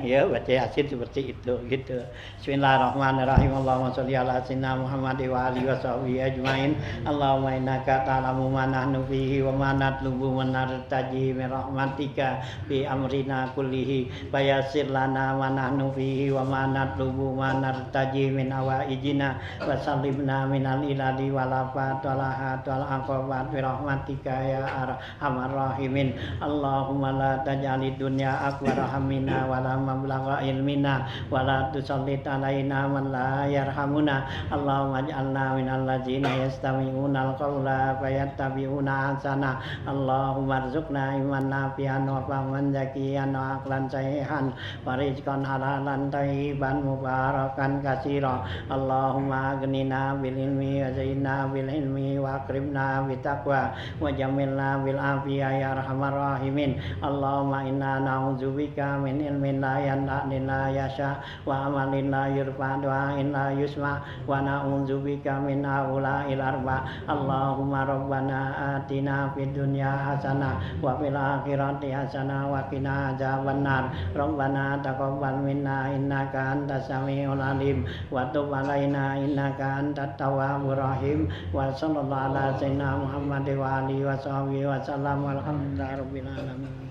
A: ya baca Yasin seperti itu gitu. Bismillahirrahmanirrahim. Allahumma sholli ala sayyidina Muhammad wa alihi washabihi ajmain. Allahumma innaka ta'lamu ma nahnu fihi wa ma natlubu wa nartaji min rahmatika fi amrina kullihi. Yassir lana wa nahnu fihi wa ma natlubu wa nartaji min awaijina wa sallimna minal ilali wal afat wal ahat wal aqabat bi rahmatika ya arhamar rahimin. Allahumma la taj'alid dunya akbar hammina wa la mablagha ilmina wa la tusallit alaina man la yarhamuna. Allahumma ij'alna minal ladzina yastami'una al-qawla fayattabi'una ahsana. Allahumma arzuqna iman nafi'an wa fahman zakiyan wa aqlan sahihan warizqan halalan thayyiban mubarakan katsira. Allahumma aghnina bil ilmi wa zayyinna bil ilmi wa akrimna bit taqwa wa jamilna bil afiyah ya arhamar rahimin. Allahumma inna na'udzubika min ilmin la yanfa'u la yasha wa amalin la yurfa wa la yusma wa na'udzubika min haula'il arba. Allahumma rabbana atina fid dunya hasanah wa fil akhirati hasanah wa qina adzabannar. Rabbana taqabbal minna innaka antas samiul alim wa tub alaina innaka antat tawwabur rahim. Wa sallallahu ala sayyidina Muhammad wa alihi wa sahbihi wa sallam. Alhamdulillahirabbil alamin.